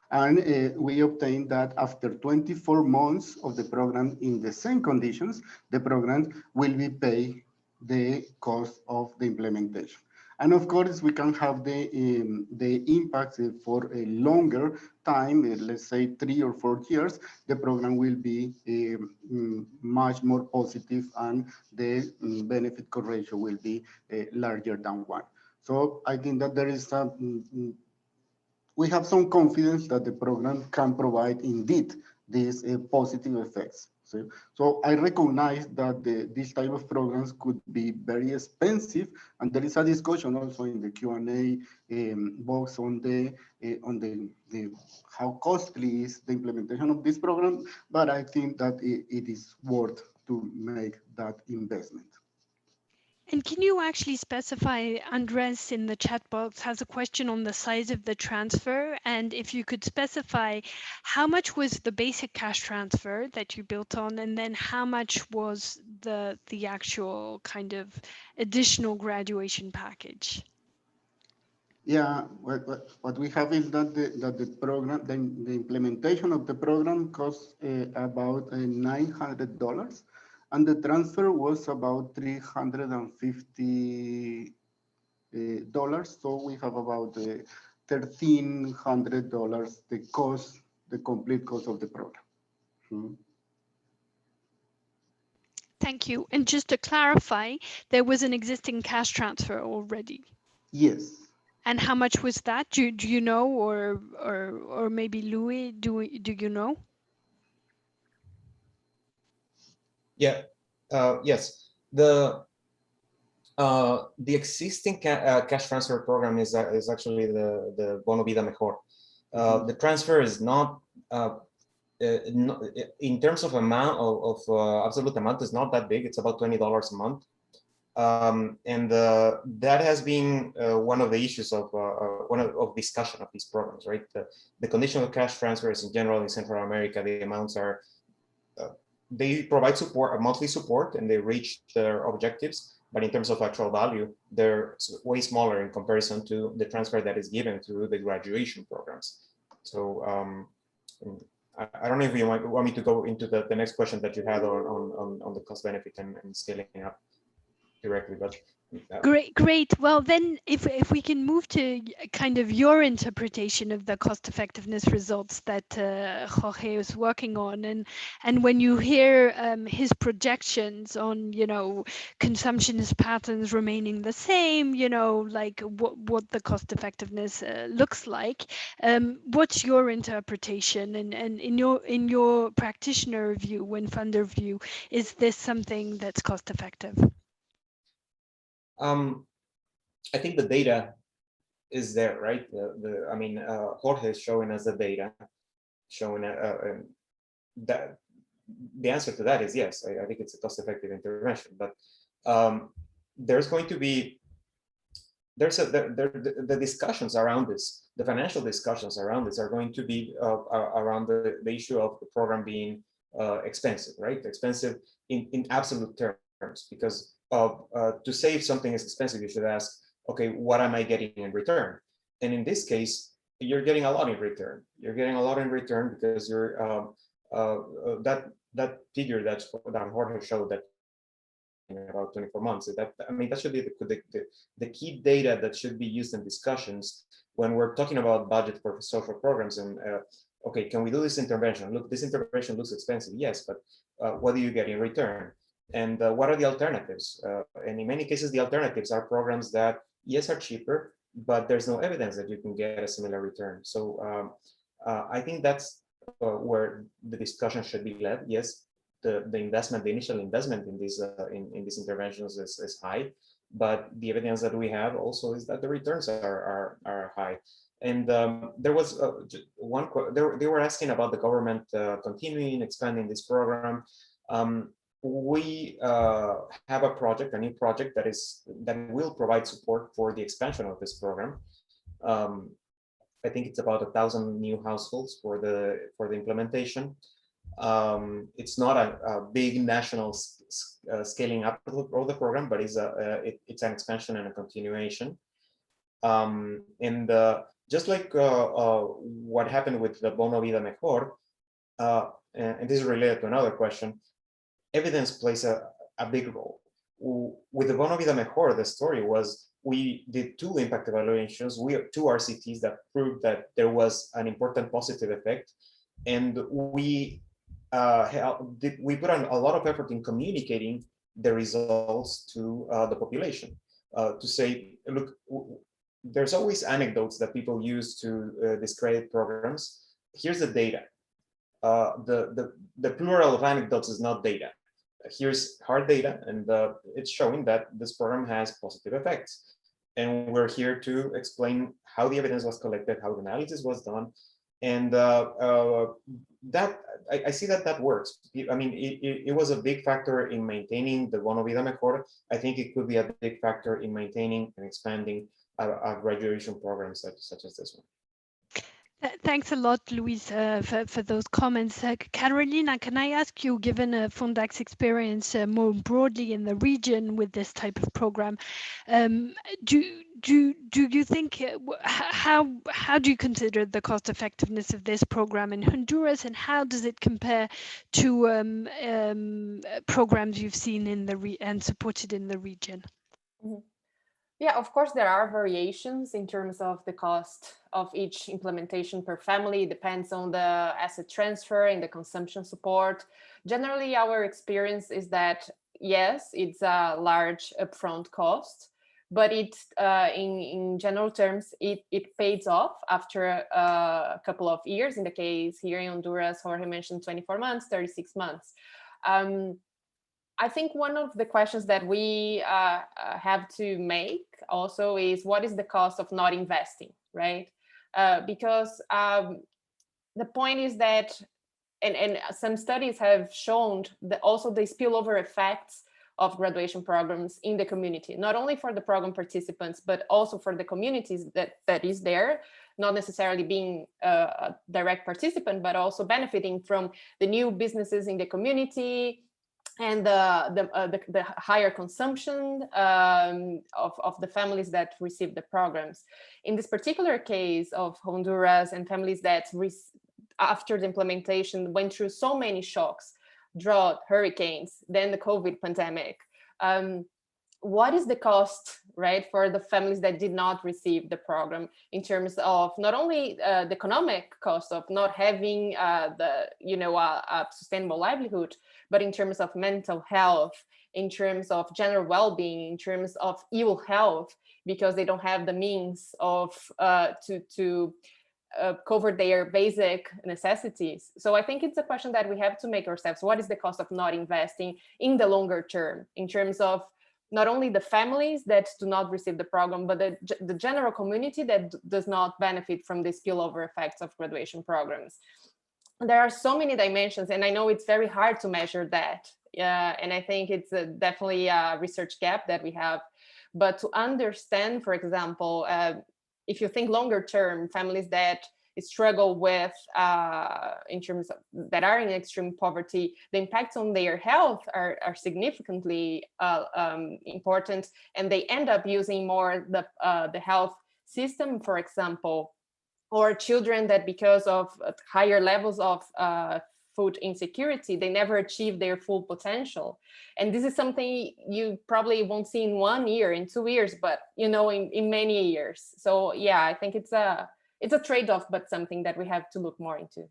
Speaker 2: And we obtained that after 24 months of the program in the same conditions, the program will be paid the cost of the implementation. And of course, we can have the impacts for a longer time, let's say 3 or 4 years, the program will be much more positive and the benefit cost ratio will be larger than 1. So I think that there is we have some confidence that the program can provide indeed these positive effects. So I recognize that this type of programs could be very expensive, and there is a discussion also in the Q&A box on the how costly is the implementation of this program, but I think that it is worth to make that investment.
Speaker 1: And can you actually specify, Andres in the chat box has a question on the size of the transfer, and if you could specify how much was the basic cash transfer that you built on, and then how much was the actual kind of additional graduation package?
Speaker 2: Yeah, what we have is that the program, the implementation of the program costs about $900. And the transfer was about $350. So we have about $1,300, the complete cost of the program.
Speaker 1: Thank you. And just to clarify, there was an existing cash transfer already?
Speaker 2: Yes.
Speaker 1: And how much was that? Do you know, or maybe Louis, do you know?
Speaker 3: Yeah, yes. The existing cash transfer program is actually the Bono Vida Mejor. The transfer is not, in terms of amount of absolute amount, is not that big. It's about $20 a month, and that has been one of the issues of discussion of these programs, right? The conditional cash transfers in general in Central America, the amounts are. They provide support, monthly support, and they reach their objectives. But in terms of actual value, they're way smaller in comparison to the transfer that is given through the graduation programs. So I don't know if you want me to go into the next question that you had on the cost benefit and scaling up directly, but.
Speaker 1: Great. Well, then if we can move to kind of your interpretation of the cost effectiveness results that Jorge is working on, and when you hear his projections on, consumptionist patterns remaining the same, like what the cost effectiveness looks like, what's your interpretation? And in your practitioner view, when funder view, is this something that's cost effective?
Speaker 3: I think the data is there, right? Jorge is showing us the data, showing that the answer to that is yes. I think it's a cost-effective intervention, but there's going to be the discussions around this, the financial discussions around this are going to be around the issue of the program being expensive, right? Expensive in absolute terms, because to say if something is expensive, you should ask, okay, what am I getting in return? And in this case, you're getting a lot in return. You're getting a lot in return because you're that figure that Jorge showed that in about 24 months. That should be the key data that should be used in discussions when we're talking about budget for social programs. And okay, can we do this intervention? Look, this intervention looks expensive, yes, but what do you get in return? And what are the alternatives? And in many cases, the alternatives are programs that, yes, are cheaper, but there's no evidence that you can get a similar return. So I think that's where the discussion should be led. Yes, the initial investment in these interventions is high, but the evidence that we have also is that the returns are high. And there was they were asking about the government continuing expanding this program. We have a new project that will provide support for the expansion of this program. I think it's about 1,000 new households for the implementation. It's not a big national scaling up of the program, but it's an expansion and a continuation. And just like what happened with the Bono Vida Mejor, and this is related to another question, evidence plays a big role. With the Bono Vida Mejor, the story was we did 2 impact evaluations, 2 RCTs that proved that there was an important positive effect, and we put on a lot of effort in communicating the results to the population, to say, look, there's always anecdotes that people use to discredit programs. Here's the data. The plural of anecdotes is not data. Here's hard data, and it's showing that this program has positive effects. And we're here to explain how the evidence was collected, how the analysis was done, and that I see that works. I mean, it was a big factor in maintaining the Bono Vida Mejor. I think it could be a big factor in maintaining and expanding a graduation program such as this one.
Speaker 1: Thanks a lot, Luis, for those comments. Carolina, can I ask you, given Fundac's experience more broadly in the region with this type of program, do you think, how do you consider the cost effectiveness of this program in Honduras, and how does it compare to programs you've seen in and supported in the region?
Speaker 4: Mm-hmm. Yeah, of course, there are variations in terms of the cost of each implementation per family. It depends on the asset transfer and the consumption support. Generally, our experience is that, yes, it's a large upfront cost, but in general terms, it pays off after a couple of years. In the case here in Honduras, Jorge mentioned 24 months, 36 months. I think one of the questions that we have to make also is, what is the cost of not investing, right? Because the point is that, and some studies have shown that also the spillover effects of graduation programs in the community, not only for the program participants, but also for the communities that is there, not necessarily being a direct participant, but also benefiting from the new businesses in the community, and the higher consumption of the families that receive the programs. In this particular case of Honduras and families that after the implementation went through so many shocks, drought, hurricanes, then the COVID pandemic, what is the cost, right, for the families that did not receive the program, in terms of not only the economic cost of not having a sustainable livelihood, but in terms of mental health, in terms of general well-being, in terms of ill health, because they don't have the means of to cover their basic necessities. So I think it's a question that we have to make ourselves. What is the cost of not investing in the longer term, in terms of not only the families that do not receive the program, but the general community that does not benefit from the spillover effects of graduation programs? There are so many dimensions, and I know it's very hard to measure that. And I think it's definitely a research gap that we have. But to understand, for example, if you think longer term, families that struggle with, in terms of that are in extreme poverty, the impacts on their health are significantly important, and they end up using more the health system, for example, or children that, because of higher levels of food insecurity, they never achieve their full potential. And this is something you probably won't see in 1 year, in 2 years, but in many years. So yeah, I think it's a trade-off, but something that we have to look more into.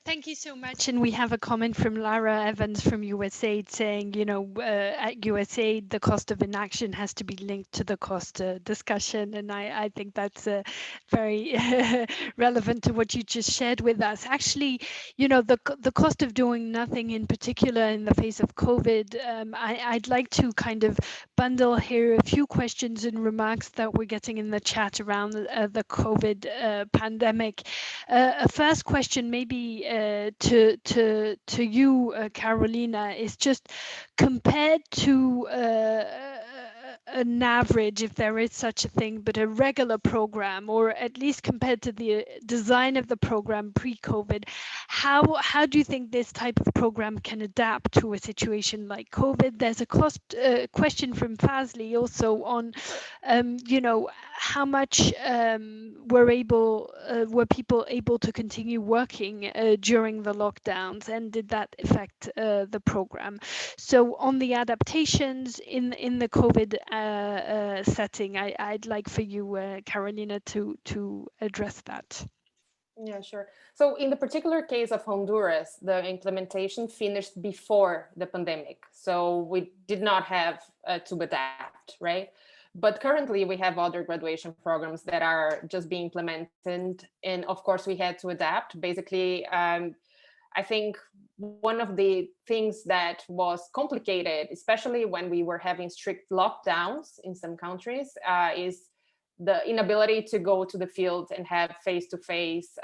Speaker 1: Thank you so much. And we have a comment from Lara Evans from USAID saying, at USAID, the cost of inaction has to be linked to the cost discussion. And I think that's very relevant to what you just shared with us. Actually, the cost of doing nothing in particular in the face of COVID, I'd like to kind of bundle here a few questions and remarks that we're getting in the chat around the COVID pandemic. A first question maybe to you, Carolina, is just compared to an average, if there is such a thing, but a regular program, or at least compared to the design of the program pre-COVID, how do you think this type of program can adapt to a situation like COVID? There's a cost question from Fazli also on, how much were people able to continue working during the lockdowns, and did that affect the program? So on the adaptations in the COVID setting, I'd like for you, Carolina, to address that.
Speaker 4: Yeah, sure. So in the particular case of Honduras, the implementation finished before the pandemic. So we did not have to adapt, right? But currently we have other graduation programs that are just being implemented. And of course we had to adapt. Basically, I think one of the things that was complicated, especially when we were having strict lockdowns in some countries, is the inability to go to the field and have face-to-face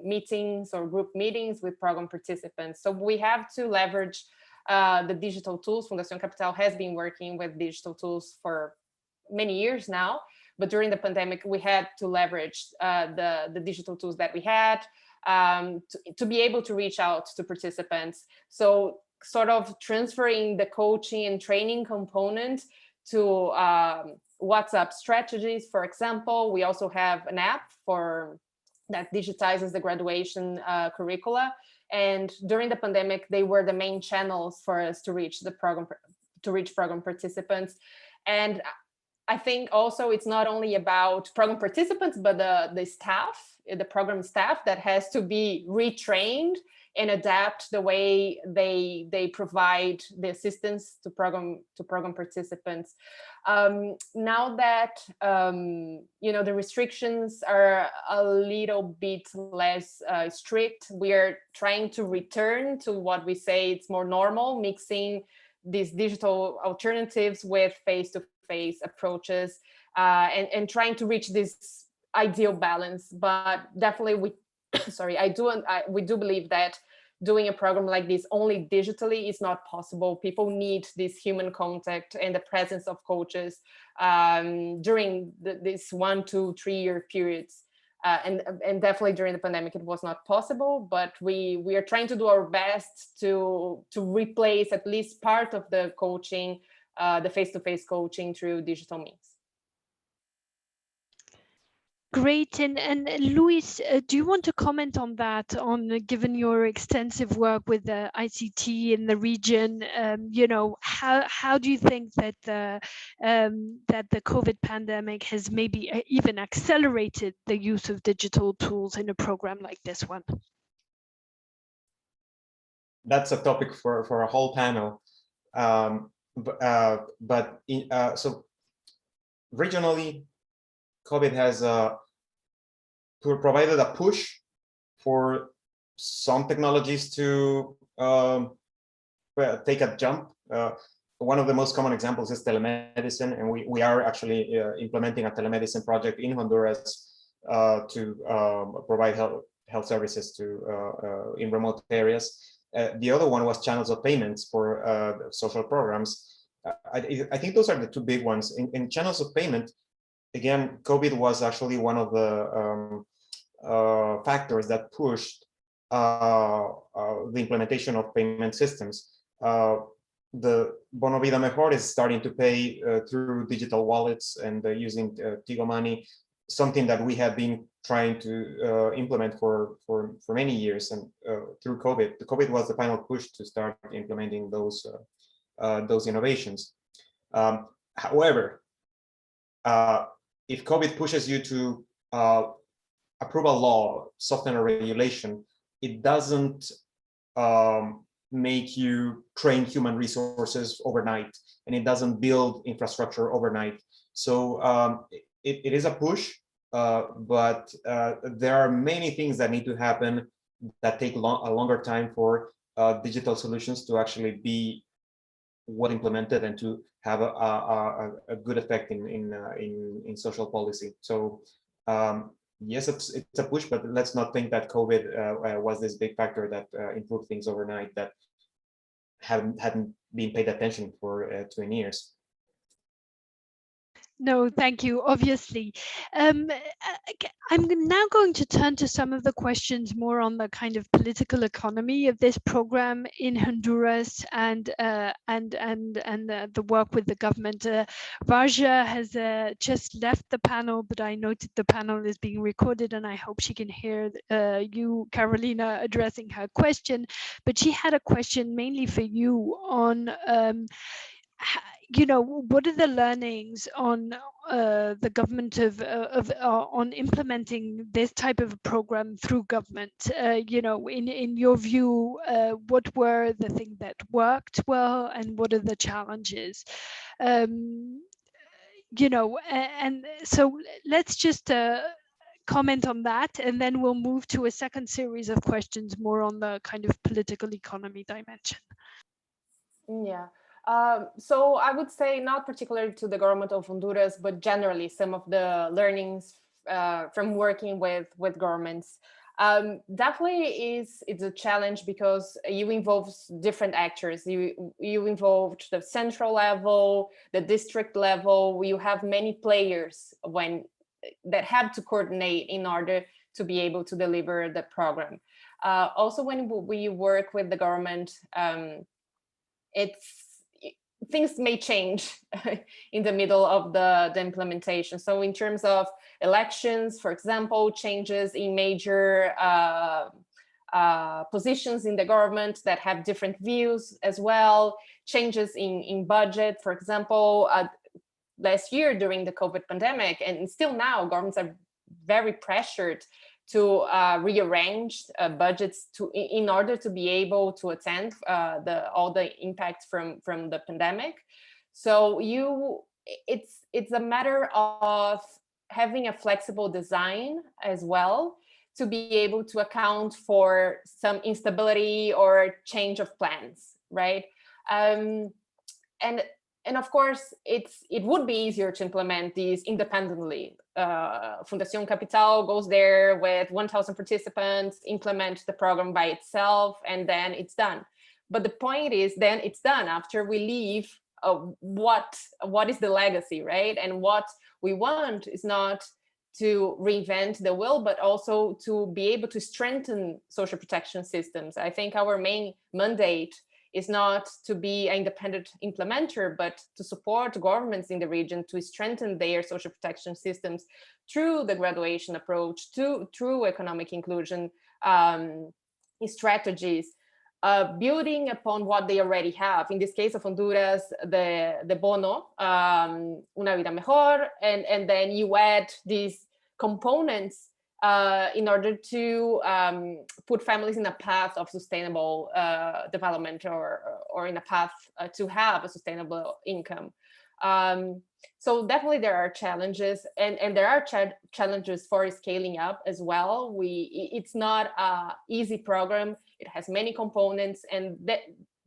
Speaker 4: meetings or group meetings with program participants. So we have to leverage the digital tools. Fundación Capital has been working with digital tools for many years now, but during the pandemic, we had to leverage the digital tools that we had to be able to reach out to participants. So sort of transferring the coaching and training component to WhatsApp strategies, for example. We also have an app that digitizes the graduation curricula. And during the pandemic, they were the main channels for us to reach program participants. And I think also it's not only about program participants, but the staff, the program staff that has to be retrained and adapt the way they provide the assistance to program participants. Now that the restrictions are a little bit less strict, we are trying to return to what we say it's more normal, mixing these digital alternatives with face-to-face approaches, and trying to reach this ideal balance. But definitely we do believe that doing a program like this only digitally is not possible. People need this human contact and the presence of coaches during this 1 to 3 year periods. And definitely during the pandemic, it was not possible, but we are trying to do our best to replace at least part of the coaching, the face-to-face coaching, through digital means.
Speaker 1: Great. And Luis, do you want to comment on that, given your extensive work with the ICT in the region, how do you think that the COVID pandemic has maybe even accelerated the use of digital tools in a program like this one?
Speaker 3: That's a topic for a whole panel. So regionally, COVID has provided a push for some technologies to take a jump. One of the most common examples is telemedicine, and we are actually implementing a telemedicine project in Honduras to provide health services to in remote areas. The other one was channels of payments for social programs. I think those are the two big ones. In channels of payment, again, COVID was actually one of the factors that pushed the implementation of payment systems. The Bono Vida Mejor is starting to pay through digital wallets and using Tigo Money, something that we have been trying to implement for many years. And through COVID, COVID was the final push to start implementing those innovations. However, if COVID pushes you to approve a law, soften a regulation, it doesn't make you train human resources overnight, and it doesn't build infrastructure overnight. So it is a push, but there are many things that need to happen that take a longer time for digital solutions to actually be well implemented and to have a good effect in social policy. So yes, it's a push, but let's not think that COVID was this big factor that improved things overnight that hadn't been paid attention for 20 years.
Speaker 1: No, thank you. Obviously, I'm now going to turn to some of the questions more on the kind of political economy of this program in Honduras and the work with the government. Raja has just left the panel, but I noted the panel is being recorded, and I hope she can hear you, Carolina, addressing her question. But she had a question mainly for you on. You know, what are the learnings on the government on implementing this type of a program through government? You know, in your view, what were the things that worked well, and what are the challenges? You know, and so let's just comment on that, and then we'll move to a second series of questions more on the kind of political economy dimension.
Speaker 4: Yeah. So I would say not particularly to the government of Honduras, but generally some of the learnings from working with governments. Definitely it's a challenge because you involve different actors. You involved the central level, the district level. You have many players that have to coordinate in order to be able to deliver the program. Also, when we work with the government, things may change in the middle of the implementation. So in terms of elections, for example, changes in major positions in the government that have different views as well, changes in budget, for example, last year during the COVID pandemic, and still now governments are very pressured to rearrange budgets in order to be able to attend all the impacts from the pandemic. So it's a matter of having a flexible design as well to be able to account for some instability or change of plans, right? And of course, it would be easier to implement these independently. Fundación Capital goes there with 1,000 participants, implement the program by itself, and then it's done. But the point is, then it's done. After we leave, what is the legacy, right? And what we want is not to reinvent the wheel, but also to be able to strengthen social protection systems. I think our main mandate is not to be an independent implementer, but to support governments in the region to strengthen their social protection systems through the graduation approach, through economic inclusion strategies, building upon what they already have. In this case of Honduras, the Bono, Una Vida Mejor, and then you add these components in order to put families in a path of sustainable development or in a path to have a sustainable income. So definitely there are challenges, and there are challenges for scaling up as well. It's not an easy program. It has many components, and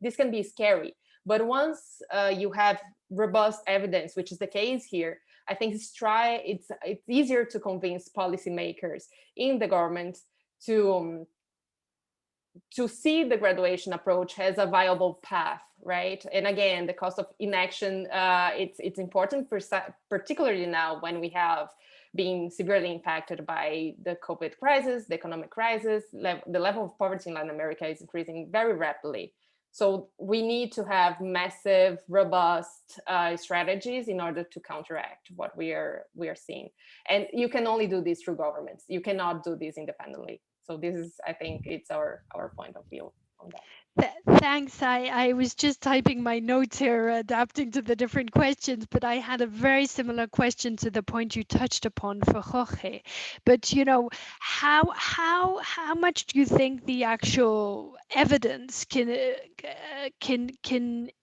Speaker 4: this can be scary. But once you have robust evidence, which is the case here, I think it's easier to convince policymakers in the government to see the graduation approach as a viable path, right? And again, the cost of inaction, it's important, particularly now when we have been severely impacted by the COVID crisis, the economic crisis. The level of poverty in Latin America is increasing very rapidly. So we need to have massive, robust strategies in order to counteract what we are seeing. And you can only do this through governments. You cannot do this independently. So this is, I think, it's our point of view. on that.
Speaker 1: Thanks. I was just typing my notes here, adapting to the different questions, but I had a very similar question to the point you touched upon for Jorge. But you know, how much do you think the actual evidence can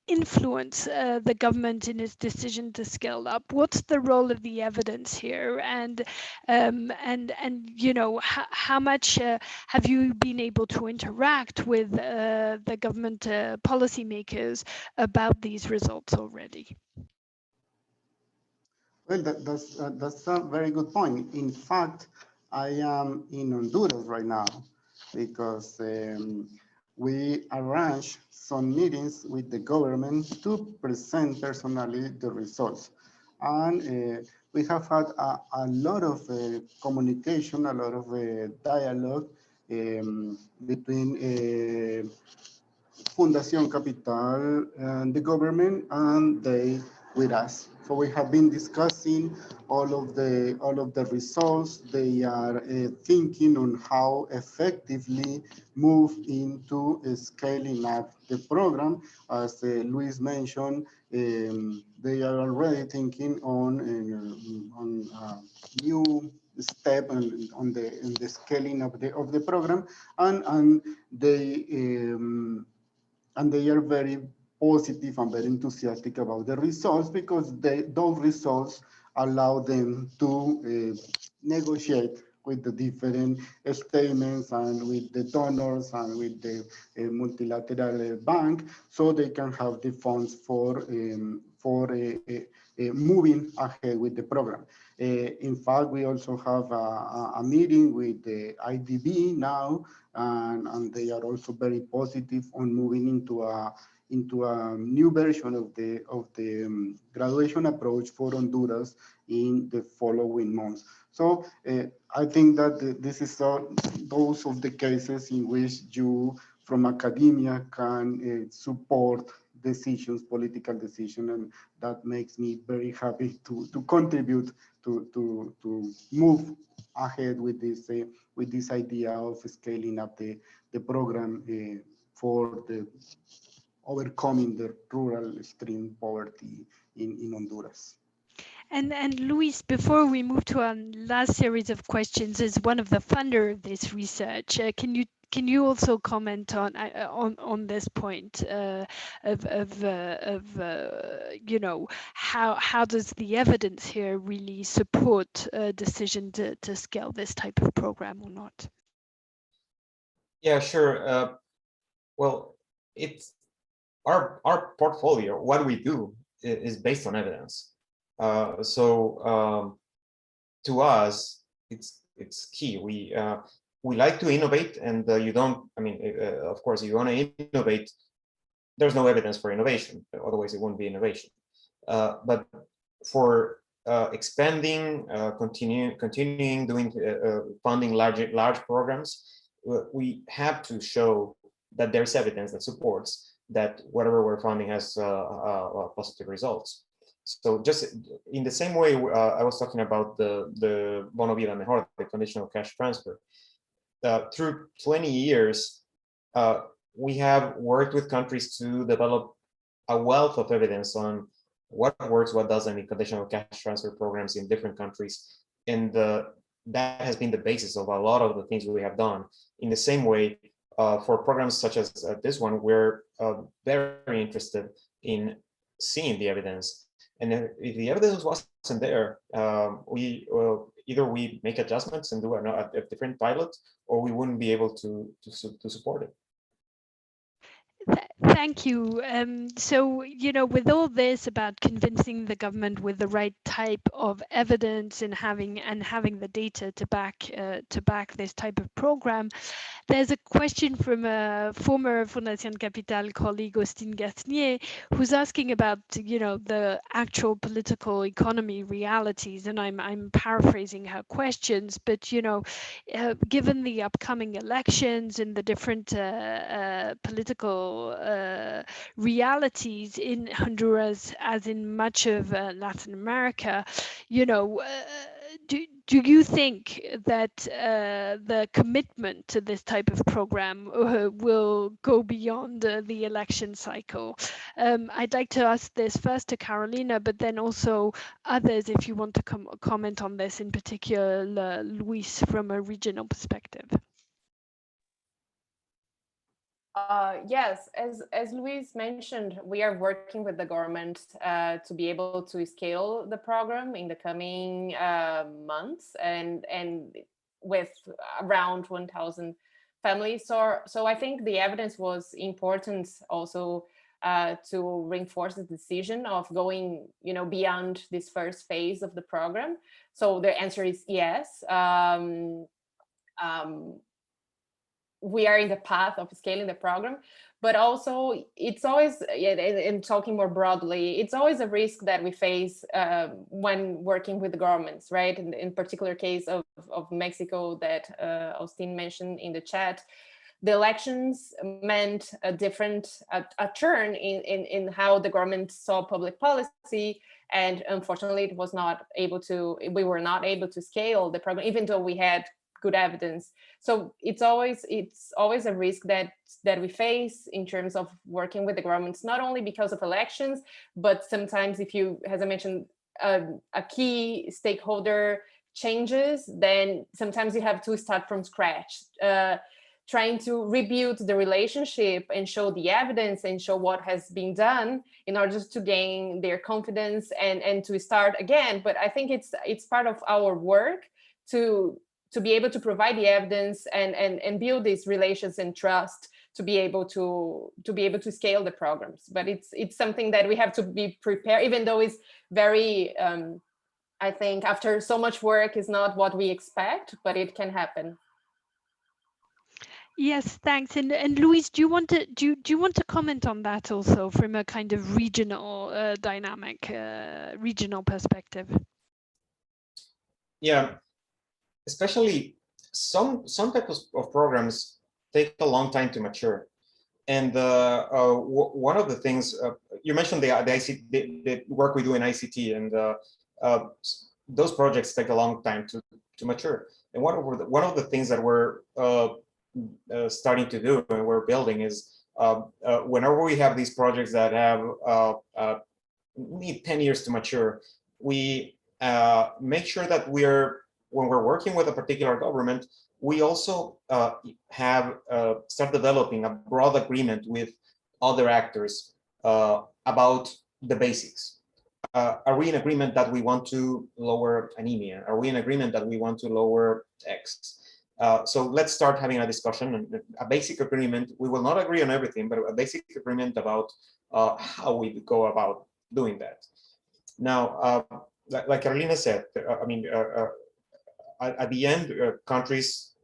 Speaker 1: influence the government in its decision to scale up? What's the role of the evidence here? And you know, how much have you been able to interact with the government policymakers about these results already?
Speaker 2: Well, that's a very good point. In fact, I am in Honduras right now because we arranged some meetings with the government to present personally the results. And we have had a lot of communication, a lot of dialogue between Fundación Capital and the government, and they with us. So we have been discussing all of the results. They are thinking on how effectively move into scaling up the program. As Luis mentioned, they are already thinking on new step on the scaling of the program, and they are very positive and very enthusiastic about the results because those results allow them to negotiate with the different statements and with the donors and with the multilateral bank, so they can have the funds for moving ahead with the program. In fact, we also have a meeting with the IDB now, and they are also very positive on moving into a new version of the graduation approach for Honduras in the following months. So I think that this is those of the cases in which you, from academia, can support decisions, political decisions, and that makes me very happy to contribute to move ahead with this idea of scaling up the program for the overcoming the rural extreme poverty in Honduras.
Speaker 1: And Luis, before we move to our last series of questions, as one of the funder of this research, can you also comment on this point of you know, how does the evidence here really support a decision to scale this type of program or not?
Speaker 3: Yeah, sure. Well, it's our portfolio. What we do is based on evidence. To us, it's key. We like to innovate, and you don't. I mean, of course, you want to innovate. There's no evidence for innovation, otherwise it won't be innovation. But for expanding, continuing doing funding large programs, we have to show that there's evidence that supports that whatever we're funding has positive results. So just in the same way I was talking about the Bono Vida Mejor, the conditional cash transfer, through 20 years, we have worked with countries to develop a wealth of evidence on what works, what doesn't in conditional cash transfer programs in different countries. And that has been the basis of a lot of the things we have done. In the same way, for programs such as this one, we're very interested in seeing the evidence. And if the evidence wasn't there, either we make adjustments and do a different pilot, or we wouldn't be able to support it.
Speaker 1: Thank you. So, you know, with all this about convincing the government with the right type of evidence and having the data to back this type of program, there's a question from a former Fundación Capital colleague, Austin Garnier, who's asking about, you know, the actual political economy realities. And I'm paraphrasing her questions, but, you know, given the upcoming elections and the different political realities in Honduras, as in much of Latin America, you know, do you think that the commitment to this type of program will go beyond the election cycle? I'd like to ask this first to Carolina, but then also others, if you want to comment on this, in particular, Luis, from a regional perspective.
Speaker 4: Yes, as Luis mentioned, we are working with the government to be able to scale the program in the coming months, and with around 1,000 families. So I think the evidence was important also to reinforce the decision of going, beyond this first phase of the program. So the answer is yes. We are in the path of scaling the program, but also it's always, and talking more broadly, it's always a risk that we face when working with the governments, right? In particular case of Mexico that Austin mentioned in the chat, the elections meant a turn in how the government saw public policy. And unfortunately, we were not able to scale the program, even though we had good evidence. So it's always a risk that we face in terms of working with the governments, not only because of elections, but sometimes if you, as I mentioned, a key stakeholder changes, then sometimes you have to start from scratch, trying to rebuild the relationship and show the evidence and show what has been done in order to gain their confidence and to start again. But I think it's part of our work to be able to provide the evidence and build these relations and trust to be able to scale the programs. But it's something that we have to be prepared, even though it's very, I think after so much work is not what we expect, but it can happen.
Speaker 1: Yes, thanks. And Luis, do you want to comment on that also from a kind of regional dynamic, regional perspective?
Speaker 3: Yeah. Especially some types of programs take a long time to mature, and one of the things you mentioned the work we do in ICT, and those projects take a long time to mature. And one of the things that we're starting to do and we're building is whenever we have these projects that have need 10 years to mature, we make sure that when we're working with a particular government, we also start developing a broad agreement with other actors about the basics. Are we in agreement that we want to lower anemia? Are we in agreement that we want to lower X? So let's start having a discussion, a basic agreement. We will not agree on everything, but a basic agreement about how we go about doing that. Now, like Carolina said, I mean, at the end, countries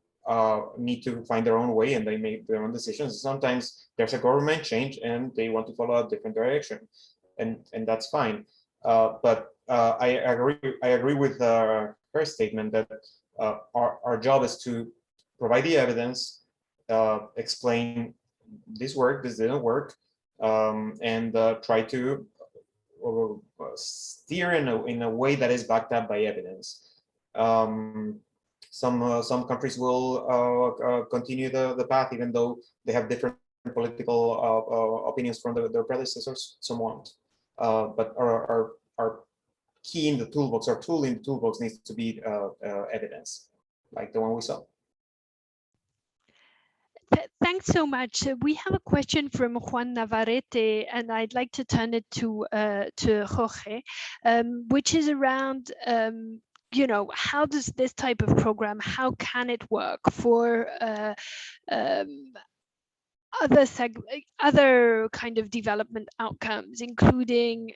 Speaker 3: need to find their own way and they make their own decisions. Sometimes there's a government change and they want to follow a different direction, and that's fine. But I agree with her statement that our job is to provide the evidence, explain this worked, this didn't work, and try to steer in a way that is backed up by evidence. Some countries will continue the path even though they have different political opinions from their predecessors. Some won't. But our key in the toolbox, our tool in the toolbox needs to be evidence, like the one we saw.
Speaker 1: Thanks so much. We have a question from Juan Navarrete, and I'd like to turn it to Jorge, which is around how does this type of program, how can it work for other kind of development outcomes, including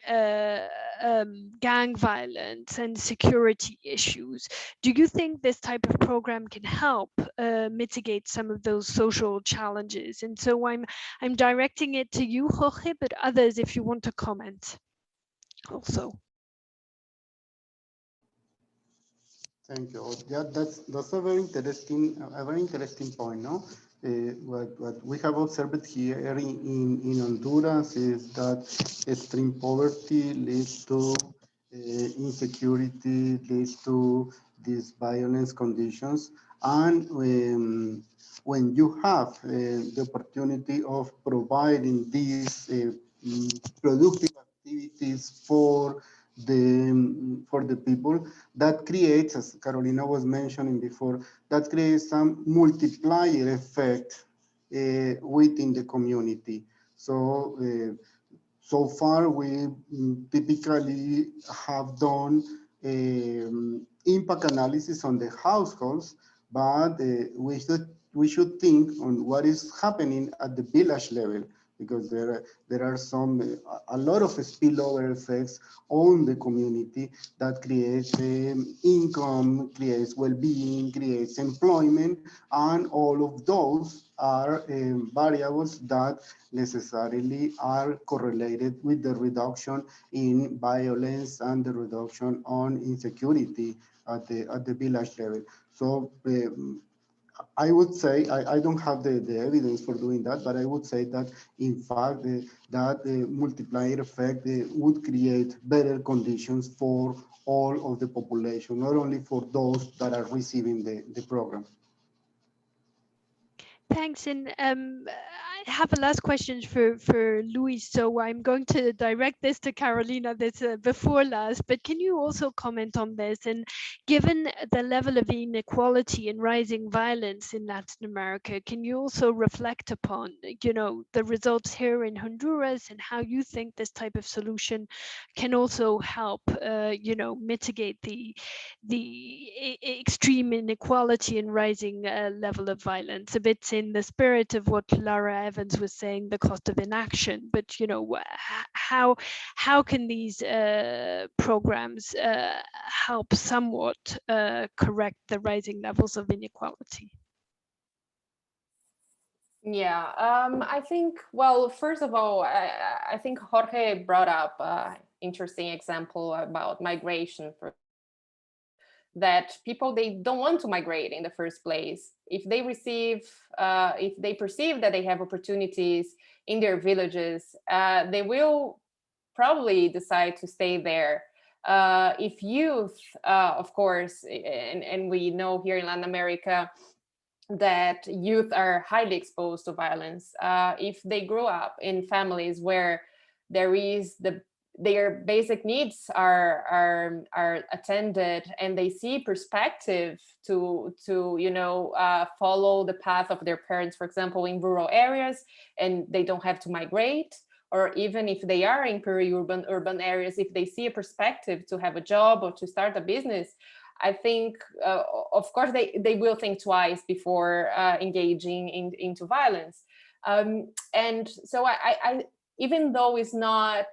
Speaker 1: gang violence and security issues? Do you think this type of program can help mitigate some of those social challenges? And so I'm directing it to you, Jorge, but others, if you want to comment also.
Speaker 2: Thank you. Yeah, that's a very interesting point, no? What we have observed here in Honduras is that extreme poverty leads to insecurity leads to these violence conditions. And when you have the opportunity of providing these productive activities for the people, that creates, as Carolina was mentioning before, that creates some multiplier effect within the community. So so far, we typically have done impact analysis on the households, but we should think on what is happening at the village level, because there are some a lot of spillover effects on the community that creates income, creates well-being, creates employment, and all of those are variables that necessarily are correlated with the reduction in violence and the reduction on insecurity at the village level. So I would say, I don't have the evidence for doing that, but I would say that in fact that multiplier effect would create better conditions for all of the population, not only for those that are receiving the program.
Speaker 1: Thanks. And I have a last question for Luis. So I'm going to direct this to Carolina, this before last, but can you also comment on this? And given the level of inequality and rising violence in Latin America, can you also reflect upon, the results here in Honduras and how you think this type of solution can also help, mitigate the extreme inequality and rising level of violence? A bit in the spirit of what Lara Evans was saying, the cost of inaction, but how can these programs help somewhat correct the rising levels of inequality?
Speaker 4: Yeah, I think, well, first of all, I think Jorge brought up an interesting example about migration, that people, they don't want to migrate in the first place. If they perceive that they have opportunities in their villages, they will probably decide to stay there. If youth, of course, and we know here in Latin America that youth are highly exposed to violence. If they grow up in families where their basic needs are attended, and they see perspective to follow the path of their parents, for example, in rural areas, and they don't have to migrate, or even if they are in urban areas, if they see a perspective to have a job or to start a business, I think, of course, they will think twice before engaging into violence. And so I even though it's not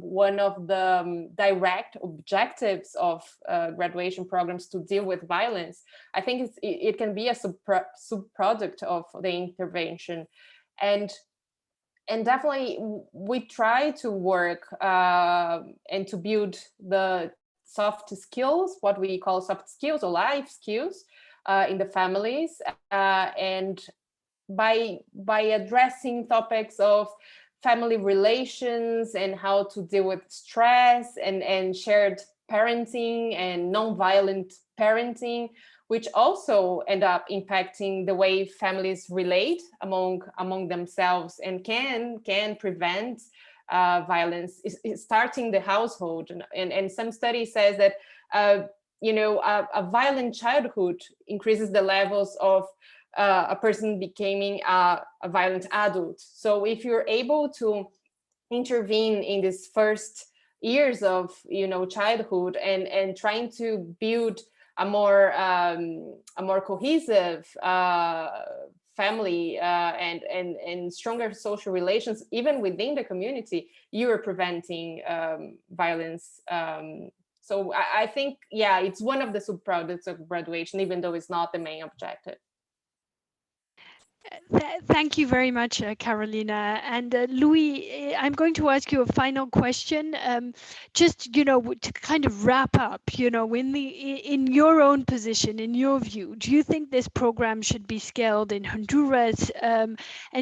Speaker 4: one of the direct objectives of graduation programs to deal with violence, I think it can be a subproduct of the intervention. And definitely we try to work and to build the soft skills, what we call soft skills or life skills in the families, and by addressing topics of family relations and how to deal with stress and shared parenting and non-violent parenting, which also end up impacting the way families relate among themselves and can prevent violence, is starting the household. And some study says that a violent childhood increases the levels of a person becoming a violent adult. So if you're able to intervene in these first years of childhood and trying to build a more cohesive family and stronger social relations, even within the community, you are preventing violence. So I think, yeah, it's one of the subproducts of graduation, even though it's not the main objective.
Speaker 1: Thank you very much, Carolina. And Louis, I'm going to ask you a final question. Just, to kind of wrap up, in your own position, in your view, do you think this program should be scaled in Honduras? And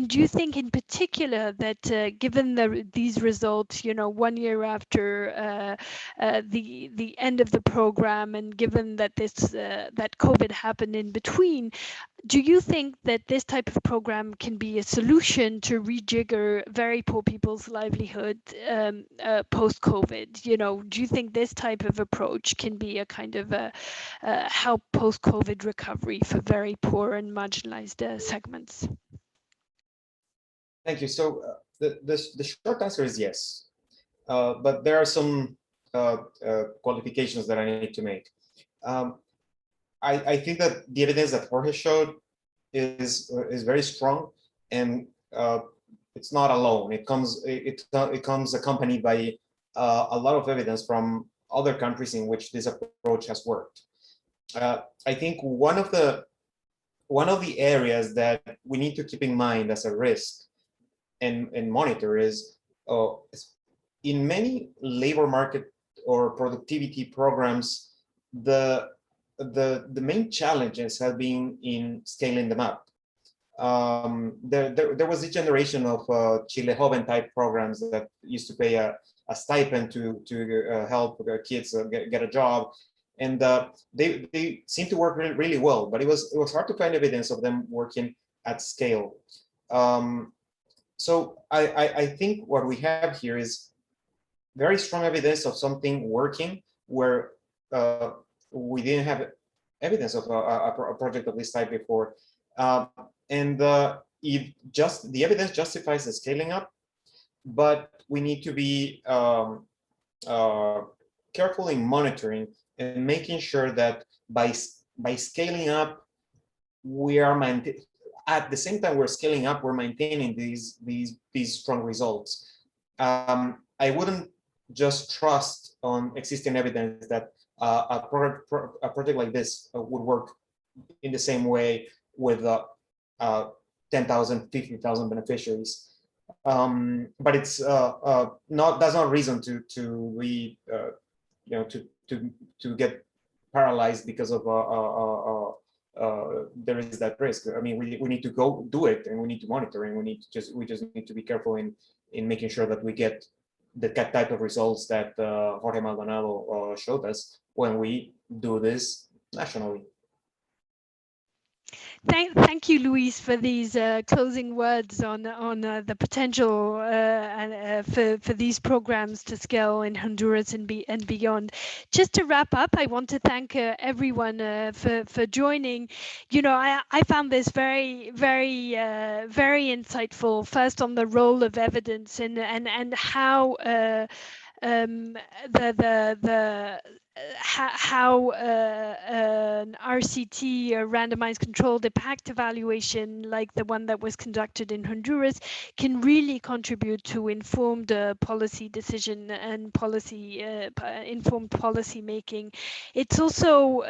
Speaker 1: do you think in particular that given these results, 1 year after the end of the program, and given that that COVID happened in between, do you think that this type of program can be a solution to rejigger very poor people's livelihood post-COVID? Do you think this type of approach can be a kind of help post-COVID recovery for very poor and marginalized segments?
Speaker 3: Thank you. So the short answer is yes, but there are some qualifications that I need to make. I think that the evidence that Jorge showed is very strong, and it's not alone. It comes accompanied by a lot of evidence from other countries in which this approach has worked. I think one of the areas that we need to keep in mind as a risk and monitor is in many labor market or productivity programs, the main challenges have been in scaling them up. There was a generation of Chile Joven type programs that used to pay a stipend to help kids get a job, and they seem to work really well. But it was hard to find evidence of them working at scale. So I think what we have here is very strong evidence of something working where we didn't have evidence of a project of this type before. And if just the evidence justifies the scaling up, but we need to be careful in monitoring and making sure that by scaling up, we are at the same time we're scaling up, we're maintaining these strong results. I wouldn't just trust on existing evidence that a project like this would work in the same way with 10,000, 50,000 beneficiaries. But it's that's not reason to get paralyzed because of there is that risk. I mean, we need to go do it, and we need to monitor, and we just need to be careful in making sure that we get the type of results that Jorge Maldonado showed us when we do this nationally.
Speaker 1: Thank you, Luis, for these closing words on the potential for these programs to scale in Honduras and beyond. Just to wrap up, I want to thank everyone for joining. I found this very, very, very insightful. First, on the role of evidence and how how an RCT, a randomized controlled impact evaluation like the one that was conducted in Honduras, can really contribute to informed policy decision and informed policy making. It's also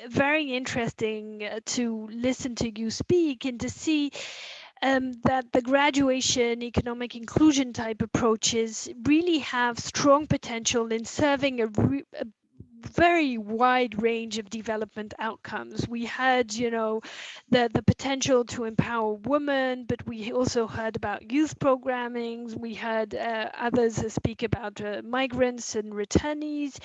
Speaker 1: very interesting to listen to you speak and to see that the graduation, economic inclusion type approaches really have strong potential in serving a very wide range of development outcomes. We heard, the potential to empower women, but we also heard about youth programming. We heard others speak about migrants and returnees,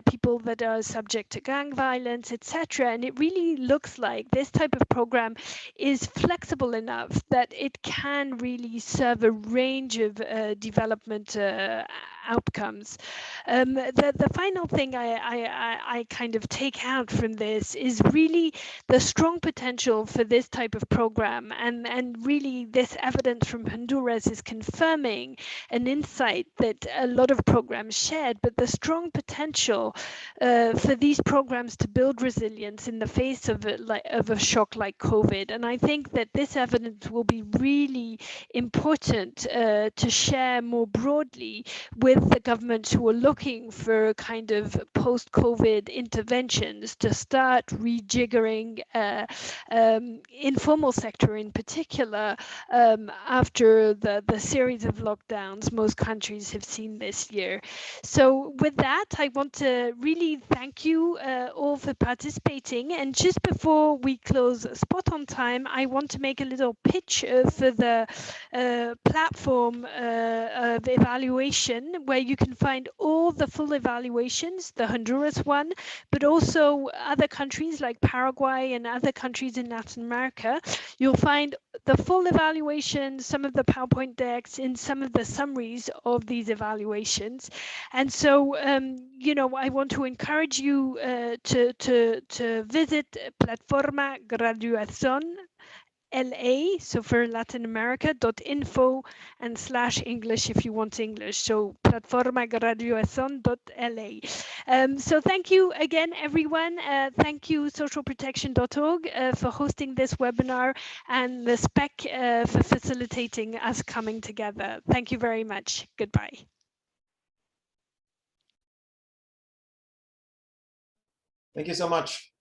Speaker 1: people that are subject to gang violence, etc. And it really looks like this type of program is flexible enough that it can really serve a range of development outcomes. The final thing I kind of take out from this is really the strong potential for this type of program, and really this evidence from Honduras is confirming an insight that a lot of programs shared, but the strong potential for these programs to build resilience in the face of a shock like COVID. And I think that this evidence will be really important to share more broadly with with the governments who are looking for kind of post-COVID interventions to start rejiggering informal sector in particular after the series of lockdowns most countries have seen this year. So with that, I want to really thank you all for participating. And just before we close Spot on Time, I want to make a little pitch for the platform of evaluation, where you can find all the full evaluations, the Honduras one, but also other countries like Paraguay and other countries in Latin America. You'll find the full evaluations, some of the PowerPoint decks, in some of the summaries of these evaluations. And so, you know, I want to encourage you to visit Plataforma Graduación LA, so for Latin America, .info and /English if you want English. So plataformagraduacion.la. So thank you again, everyone. Thank you, socialprotection.org, for hosting this webinar, and the SPEC for facilitating us coming together. Thank you very much. Goodbye.
Speaker 3: Thank you so much.